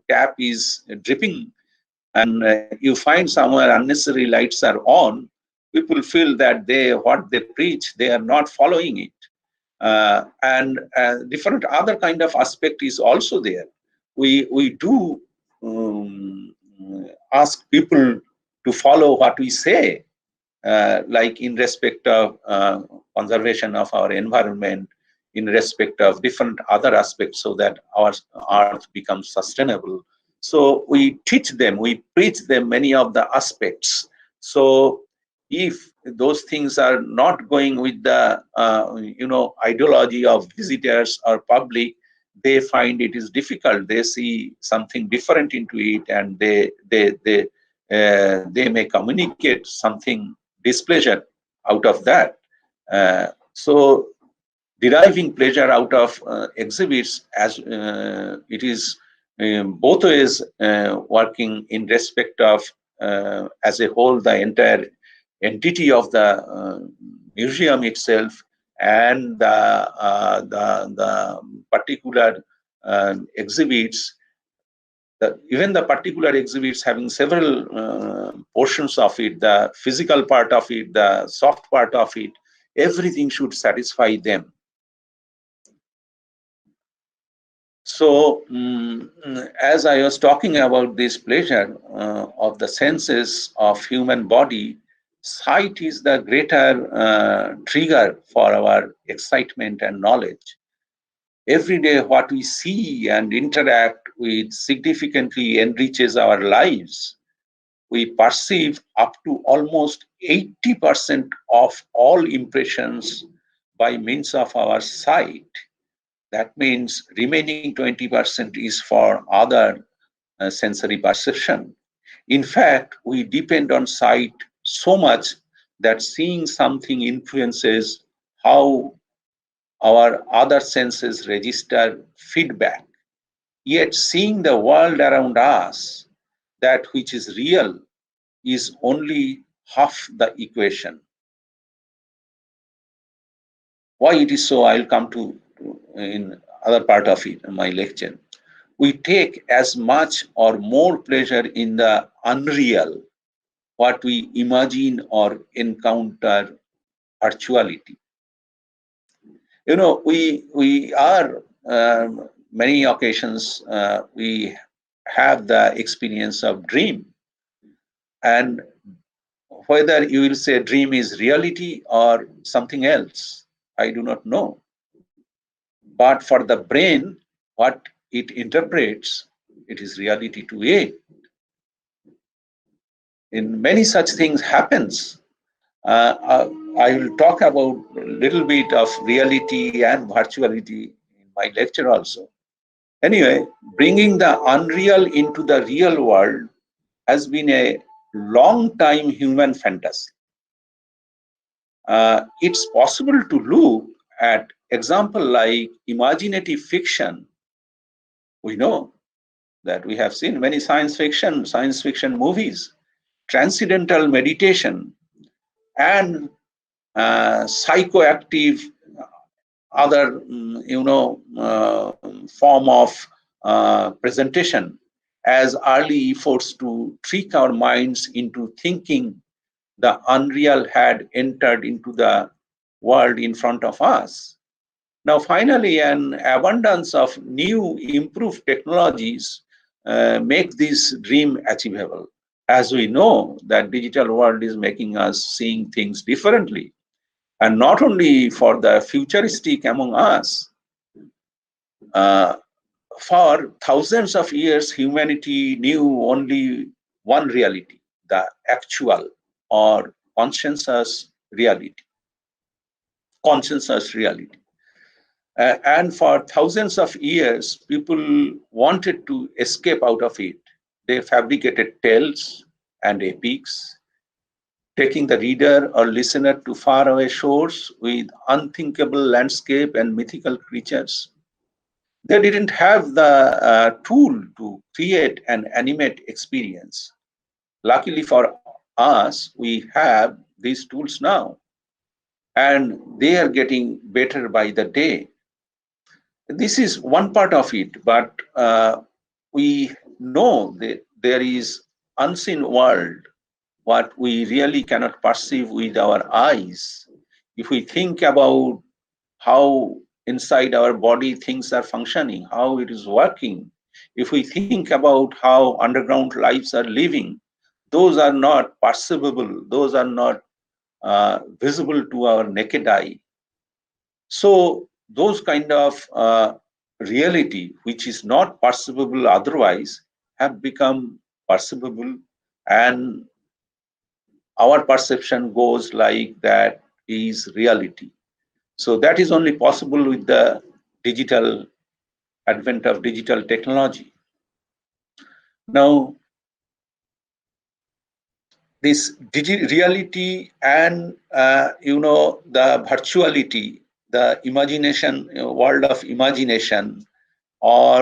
tap is dripping and you find somewhere unnecessary lights are on, people feel that what they preach, they are not following it. And different other kind of aspect is also there. We do ask people to follow what we say. Like in respect of conservation of our environment, in respect of different other aspects, so that our earth becomes sustainable. So we teach them, we preach them many of the aspects. So if those things are not going with the ideology of visitors or public, they find it is difficult. They see something different into it, and they may communicate something displeasure out of that. So deriving pleasure out of exhibits, as it is both ways working in respect of as a whole the entire entity of the museum itself, and the particular exhibits, even the particular exhibits having several portions of it, the physical part of it, the soft part of it, everything should satisfy them. So, as I was talking about this pleasure of the senses of human body, sight is the greater trigger for our excitement and knowledge. Every day, what we see and interact with significantly enriches our lives. We perceive up to almost 80% of all impressions by means of our sight. That means remaining 20% is for other sensory perception. In fact, we depend on sight so much that seeing something influences how our other senses register feedback. Yet seeing the world around us, that which is real, is only half the equation. Why it is so, I'll come to in other part of it in my lecture. We take as much or more pleasure in the unreal, what we imagine or encounter virtuality. You know, we are many occasions we have the experience of dream, and whether you will say dream is reality or something else, I do not know. But for the brain, what it interprets, it is reality to it. In many such things happens. I will talk about a little bit of reality and virtuality in my lecture also. Anyway, bringing the unreal into the real world has been a long time human fantasy. It's possible to look at example like imaginative fiction. We know that we have seen many science fiction movies, transcendental meditation, and psychoactive other form of presentation as early efforts to trick our minds into thinking the unreal had entered into the world in front of us. Now, finally, an abundance of new improved technologies make this dream achievable. As we know, that digital world is making us seeing things differently. And not only for the futuristic among us, for thousands of years, humanity knew only one reality, the actual or conscious reality. And for thousands of years, people wanted to escape out of it. They fabricated tales and epics, taking the reader or listener to faraway shores with unthinkable landscape and mythical creatures. They didn't have the tool to create an animate experience. Luckily for us, we have these tools now, and they are getting better by the day. This is one part of it, but we know that there is unseen world, what we really cannot perceive with our eyes. If we think about how inside our body things are functioning, how it is working, if we think about how underground lives are living, those are not perceivable, those are not visible to our naked eye. So those kind of reality, which is not perceivable otherwise, have become perceivable, and our perception goes like that is reality. So that is only possible with the digital advent of digital technology. Now, this reality and the virtuality, the imagination, world of imagination, or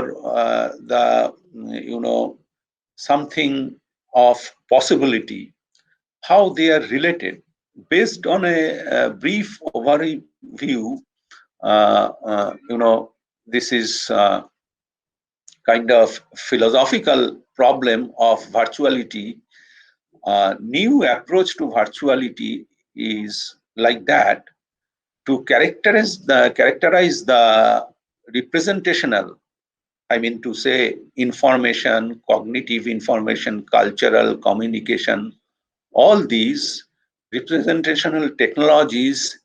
the, something of possibility, how they are related. Based on a brief overview, this is kind of philosophical problem of virtuality. New approach to virtuality is like that, to characterize the representational, I mean to say information, cognitive information, cultural communication, all these representational technologies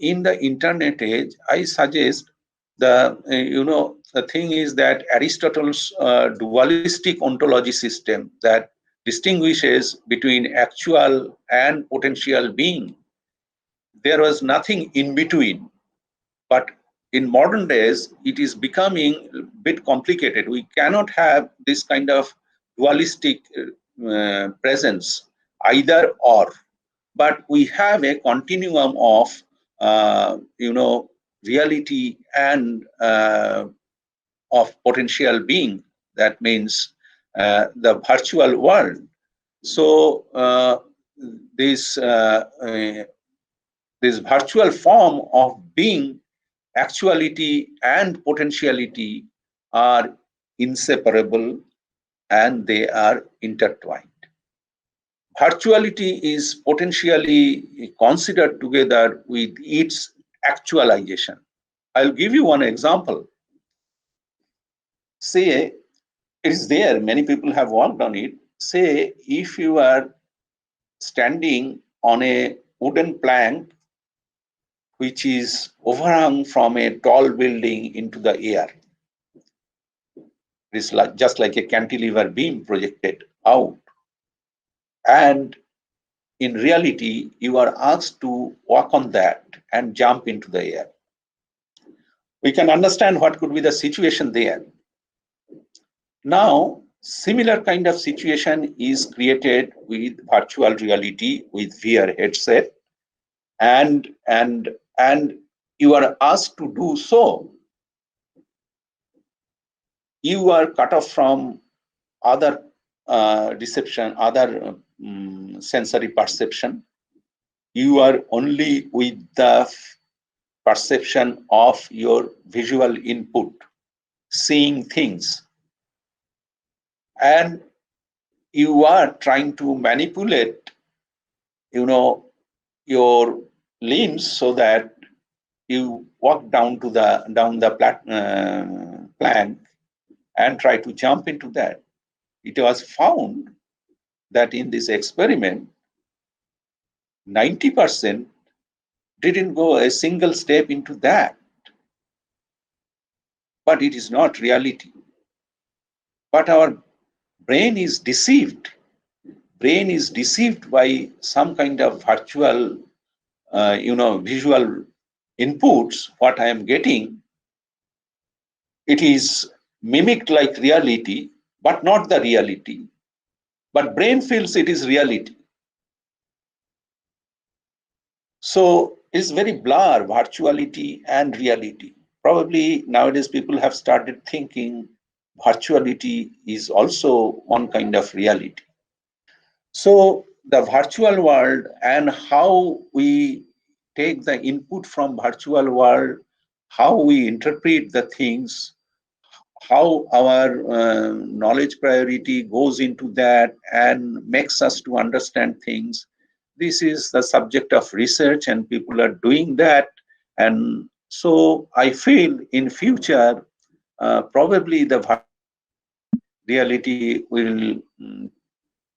in the internet age. I suggest the thing is that Aristotle's dualistic ontology system that distinguishes between actual and potential being. There was nothing in between. But in modern days, it is becoming a bit complicated. We cannot have this kind of dualistic presence, either or. But we have a continuum of, reality and of potential being. That means the virtual world. So this virtual form of being, actuality and potentiality are inseparable and they are intertwined. Virtuality is potentially considered together with its actualization. I'll give you one example. Say, it is there, many people have worked on it. Say, if you are standing on a wooden plank which is overhung from a tall building into the air, it is like, just like a cantilever beam projected out. And in reality, you are asked to walk on that and jump into the air. We can understand what could be the situation there. Now, similar kind of situation is created with virtual reality, with VR headset, and you are asked to do so. You are cut off from other reception, other sensory perception. You are only with the perception of your visual input, seeing things. And you are trying to manipulate, your limbs so that you walk down the plank and try to jump into that. It was found that in this experiment, 90% didn't go a single step into that. But it is not reality. But our brain is deceived. Brain is deceived by some kind of virtual, visual inputs, what I am getting. It is mimicked like reality, but not the reality. But brain feels it is reality. So it's very blur, virtuality and reality. Probably nowadays people have started thinking virtuality is also one kind of reality. So the virtual world and how we take the input from virtual world, how we interpret the things, how our knowledge priority goes into that and makes us to understand things. This is the subject of research and people are doing that. And so I feel in future, probably the reality will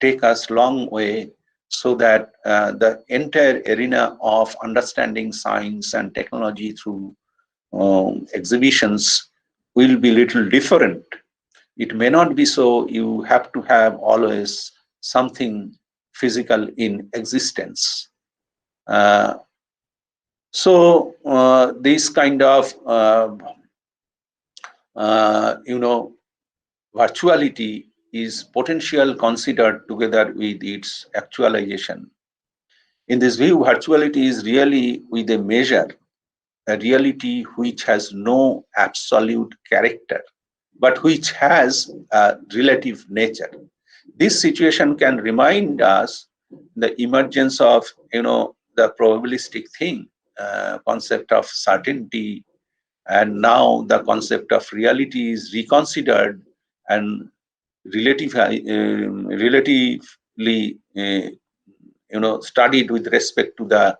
take us long way, so that the entire arena of understanding science and technology through exhibitions will be little different. It may not be so. You have to have always something physical in existence. So this kind of virtuality is potential considered together with its actualization. In this view, virtuality is really with a measure. a reality which has no absolute character, but which has a relative nature. This situation can remind us the emergence of, the probabilistic thing, concept of certainty, and now the concept of reality is reconsidered and relatively, studied with respect to the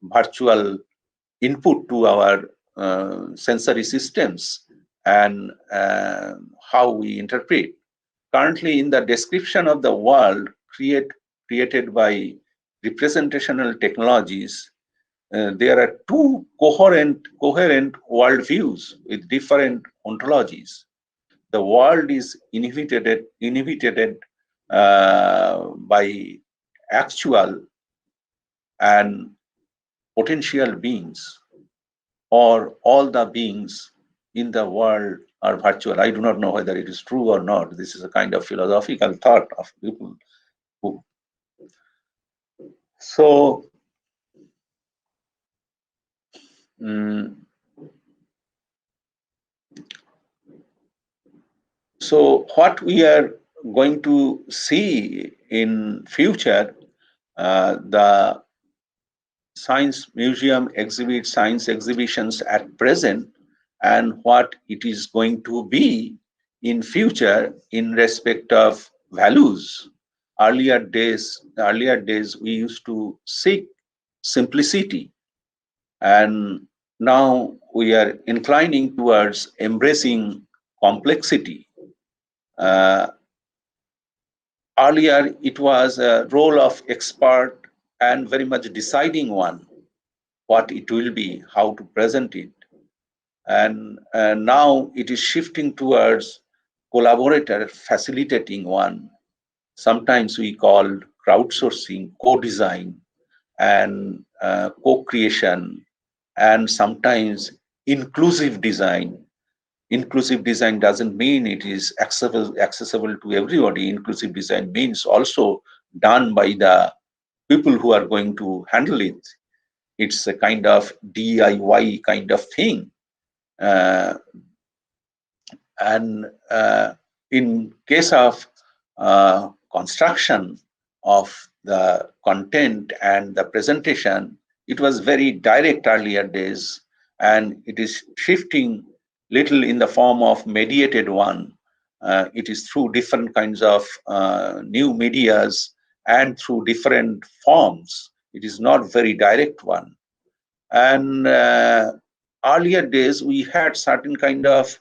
virtual input to our sensory systems and how we interpret. Currently, in the description of the world created by representational technologies, there are two coherent worldviews with different ontologies. The world is inhibited by actual and potential beings, or all the beings in the world are virtual. I do not know whether it is true or not. This is a kind of philosophical thought of people who. So, so what we are going to see in future, the Science Museum exhibits science exhibitions at present, and what it is going to be in future in respect of values. Earlier days we used to seek simplicity, and now we are inclining towards embracing complexity. Earlier it was a role of expert and very much deciding one, what it will be, how to present it. And now it is shifting towards collaborator facilitating one. Sometimes we call crowdsourcing, co-design, and co-creation, and sometimes inclusive design. Inclusive design doesn't mean it is accessible to everybody. Inclusive design means also done by the people who are going to handle it. It's a kind of DIY kind of thing. And in case of construction of the content and the presentation, it was very direct earlier days, and it is shifting little in the form of mediated one. It is through different kinds of new medias and through different forms. It is not very direct one. And earlier days we had certain kind of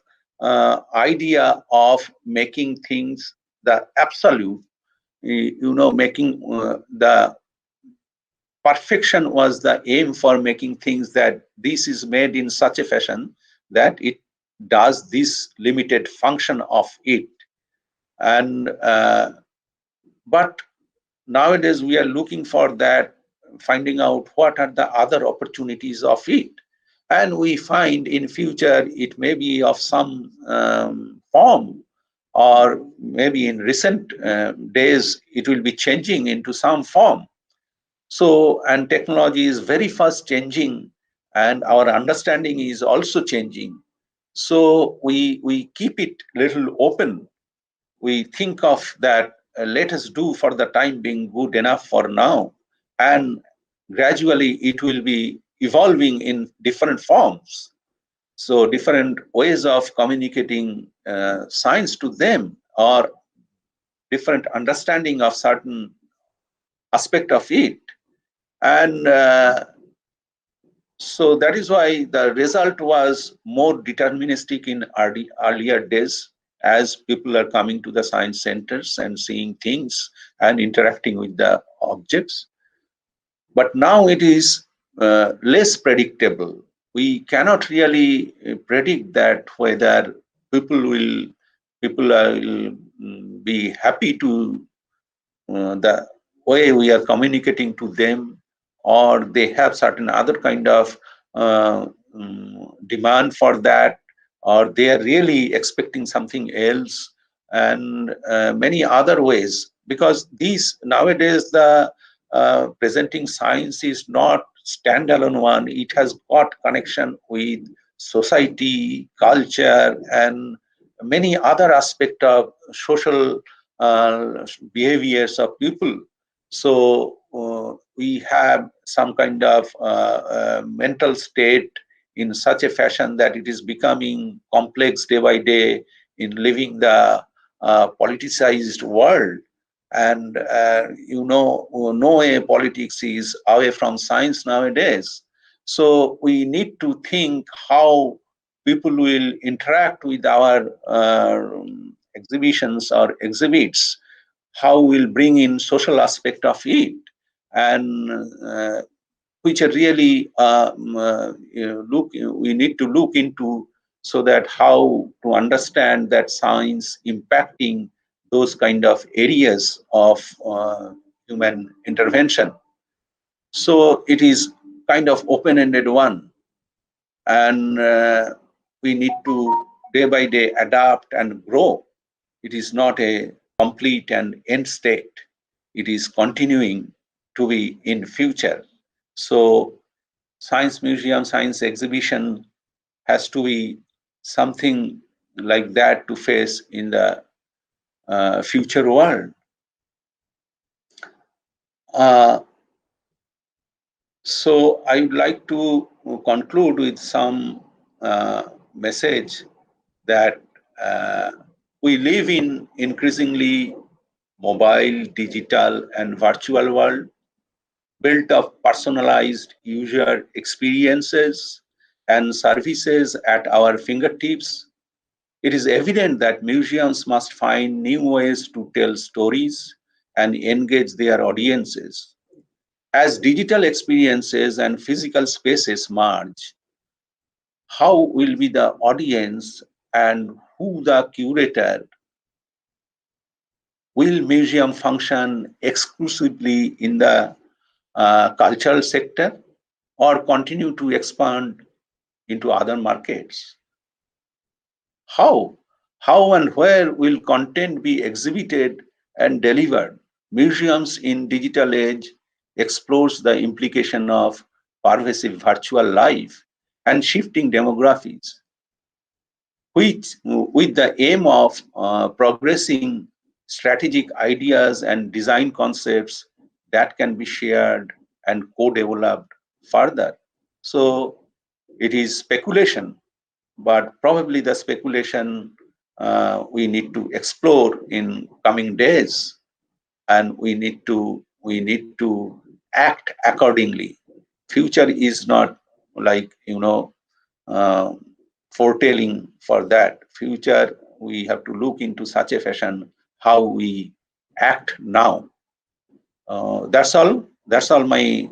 idea of making things the absolute, making the perfection was the aim for making things, that this is made in such a fashion that it does this limited function of it. And but nowadays we are looking for that, finding out what are the other opportunities of it. And we find in future it may be of some form, or maybe in recent days it will be changing into some form. So, and technology is very fast changing, and our understanding is also changing. So we keep it little open. We think of that, let us do for the time being good enough for now, and gradually it will be evolving in different forms. So different ways of communicating science to them, or different understanding of certain aspect of it. And so that is why the result was more deterministic in earlier days, as people are coming to the science centers and seeing things and interacting with the objects. But now it is less predictable. We cannot really predict that whether people will be happy to the way we are communicating to them, or they have certain other kind of demand for that, or they are really expecting something else, and many other ways. Because these nowadays the presenting science is not standalone one. It has got connection with society, culture, and many other aspects of social behaviors of people. So we have some kind of mental state in such a fashion that it is becoming complex day by day in living the politicized world. And no way politics is away from science nowadays. So we need to think how people will interact with our exhibitions or exhibits, how we'll bring in social aspect of it, and which are really we need to look into, so that how to understand that science impacting those kind of areas of human intervention. So it is kind of open-ended one, and we need to day by day adapt and grow. It is not a complete and end state. It is continuing to be in future. So science museum, science exhibition has to be something like that to face in the future world. So I would like to conclude with some message that we live in increasingly mobile, digital, and virtual world, built of personalized user experiences and services at our fingertips. It is evident that museums must find new ways to tell stories and engage their audiences. As digital experiences and physical spaces merge, how will be the audience and who the curator? Will museum function exclusively in the cultural sector or continue to expand into other markets? How and where will content be exhibited and delivered? Museums in digital age explores the implication of pervasive virtual life and shifting demographics, which with the aim of progressing strategic ideas and design concepts that can be shared and co-developed further. So it is speculation, but probably the speculation we need to explore in coming days, and we need to act accordingly. Future is not like uh, foretelling for that. Future, we have to look into such a fashion how we act now. That's all. That's all my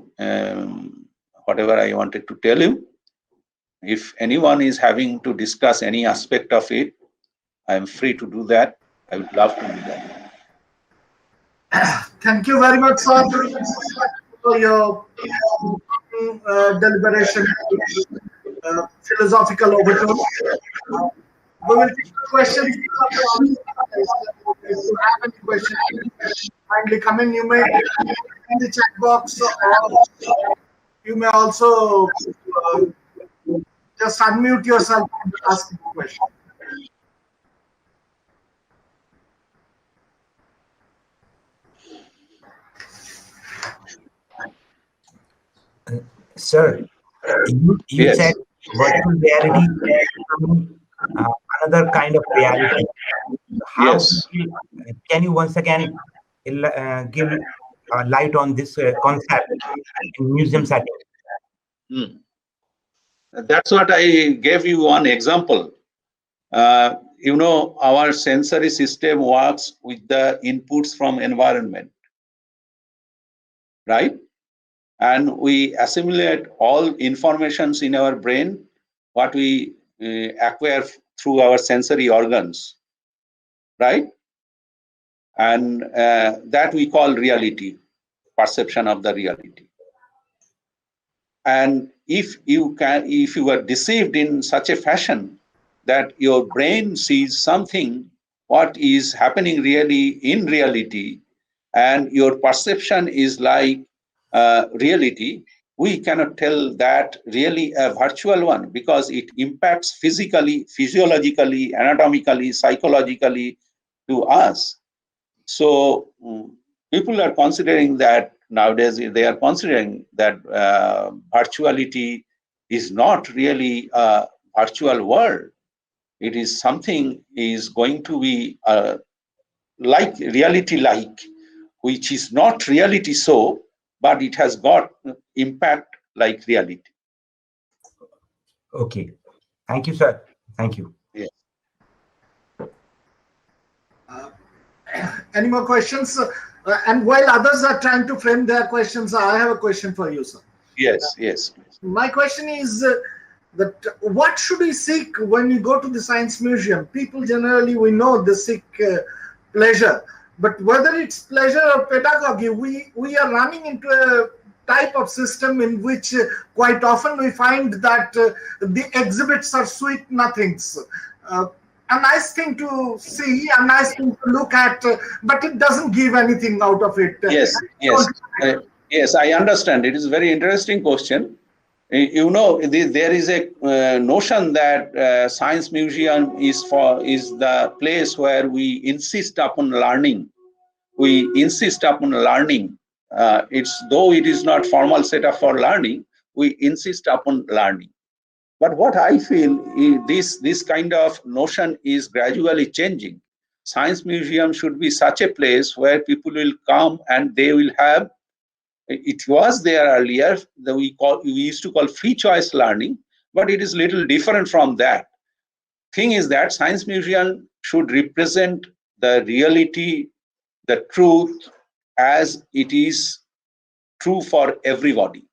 whatever I wanted to tell you. If anyone is having to discuss any aspect of it, I am free to do that. I would love to do that. Thank you very much, sir, for your deliberation, philosophical overtone. We will take questions. If you have any questions, kindly come in. You may in the chat box, or you may also just unmute yourself and ask the question. Sir, you Yes. said virtual reality is becoming another kind of reality. How Yes. can you once again give light on this concept in museum setting? That's what I gave you one example. Our sensory system works with the inputs from environment, right? And we assimilate all informations in our brain, what we acquire through our sensory organs, right? And that we call reality, perception of the reality. And if you are deceived in such a fashion that your brain sees something what is happening really in reality, and your perception is like reality, we cannot tell that really a virtual one, because it impacts physically, physiologically, anatomically, psychologically to us. So people are considering that nowadays, they are considering that virtuality is not really a virtual world. It is something is going to be like reality-like, which is not reality so, but it has got impact like reality. Okay. Thank you, sir. Thank you. Yes. Any more questions? And while others are trying to frame their questions, I have a question for you, sir. Yes, yes. My question is that what should we seek when we go to the science museum? People generally, we know they seek pleasure, but whether it's pleasure or pedagogy, we are running into a type of system in which quite often we find that the exhibits are sweet nothings. A nice thing to see, a nice thing to look at, but it doesn't give anything out of it. Yes, yes. Yes, I understand. It is a very interesting question. You know, there is a notion that science museum is the place where we insist upon learning. We insist upon learning. It's though it is not formal setup for learning, we insist upon learning. But what I feel is this kind of notion is gradually changing. Science museum should be such a place where people will come and they will have. It was there earlier that we used to call free choice learning, but it is little different from that. Thing is that science museum should represent the reality, the truth as it is true for everybody.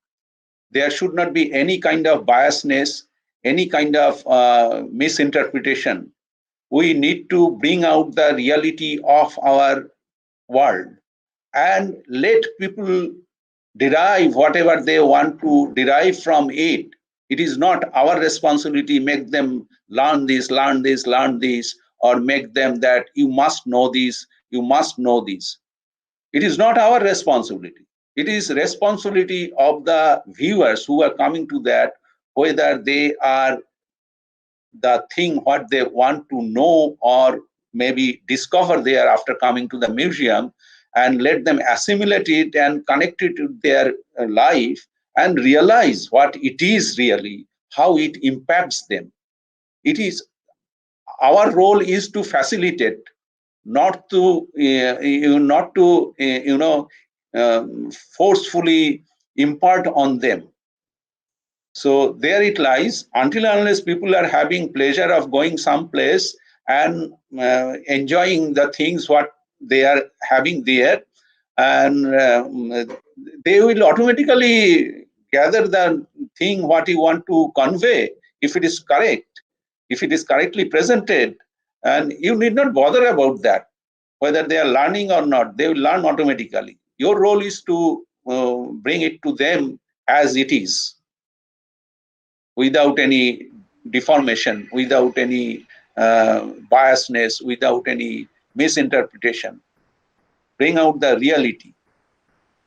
There should not be any kind of biasness, any kind of misinterpretation. We need to bring out the reality of our world and let people derive whatever they want to derive from it. It is not our responsibility make them learn this, or make them that you must know this, you must know this. It is not our responsibility. It is responsibility of the viewers who are coming to that, whether they are the thing what they want to know or maybe discover there after coming to the museum, and let them assimilate it and connect it to their life and realize what it is really, how it impacts them. It is our role is to facilitate, not to forcefully impart on them. So there it lies. Until and unless people are having pleasure of going someplace and enjoying the things what they are having there, and they will automatically gather the thing what you want to convey, if it is correct, if it is correctly presented, and you need not bother about that, whether they are learning or not. They will learn automatically. Your role is to bring it to them as it is, without any deformation, without any biasness, without any misinterpretation. Bring out the reality.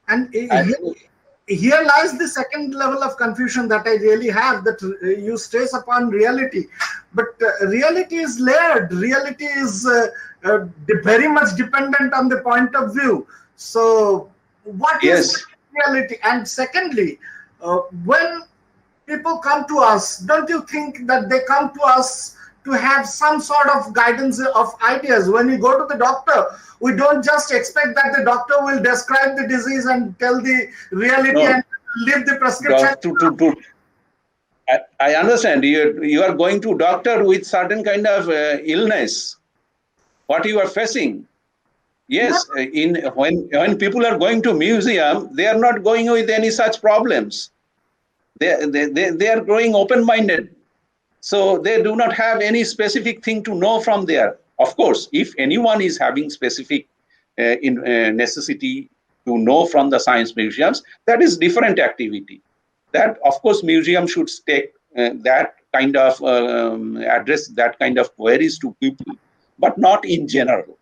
And here lies the second level of confusion that I really have, that you stress upon reality. But reality is layered. Reality is very much dependent on the point of view. So what is reality? And secondly, when people come to us, don't you think that they come to us to have some sort of guidance of ideas? When we go to the doctor, we don't just expect that the doctor will describe the disease and tell the reality and leave the prescription. I understand. You are going to doctor with certain kind of illness, what you are facing. Yes, when people are going to museum, they are not going with any such problems. They are growing open-minded. So they do not have any specific thing to know from there. Of course, if anyone is having specific necessity to know from the science museums, that is different activity. That, of course, museum should take that kind of address that kind of queries to people, but not in general.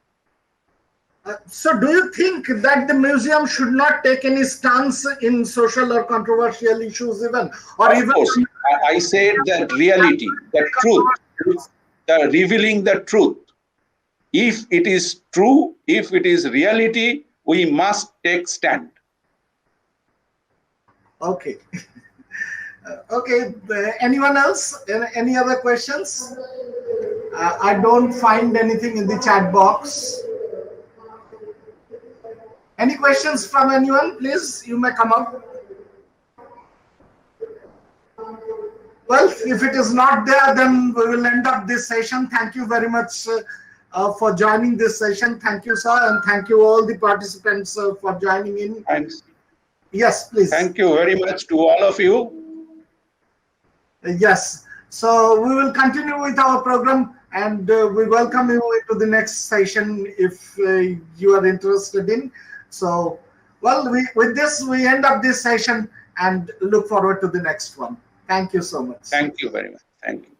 So do you think that the museum should not take any stance in social or controversial issues even? Or Of even course, I said that reality, the truth, the revealing the truth. If it is true, if it is reality, we must take stand. Okay. Okay. Anyone else? Any other questions? I don't find anything in the chat box. Any questions from anyone? Please, you may come up. Well, if it is not there, then we will end up this session. Thank you very much for joining this session. Thank you, sir, and thank you all the participants for joining in. Thanks. Yes, please. Thank you very much to all of you. Yes. So we will continue with our program, and we welcome you into the next session if you are interested in. So, well, with this, we end up this session and look forward to the next one. Thank you so much. Thank you very much. Thank you.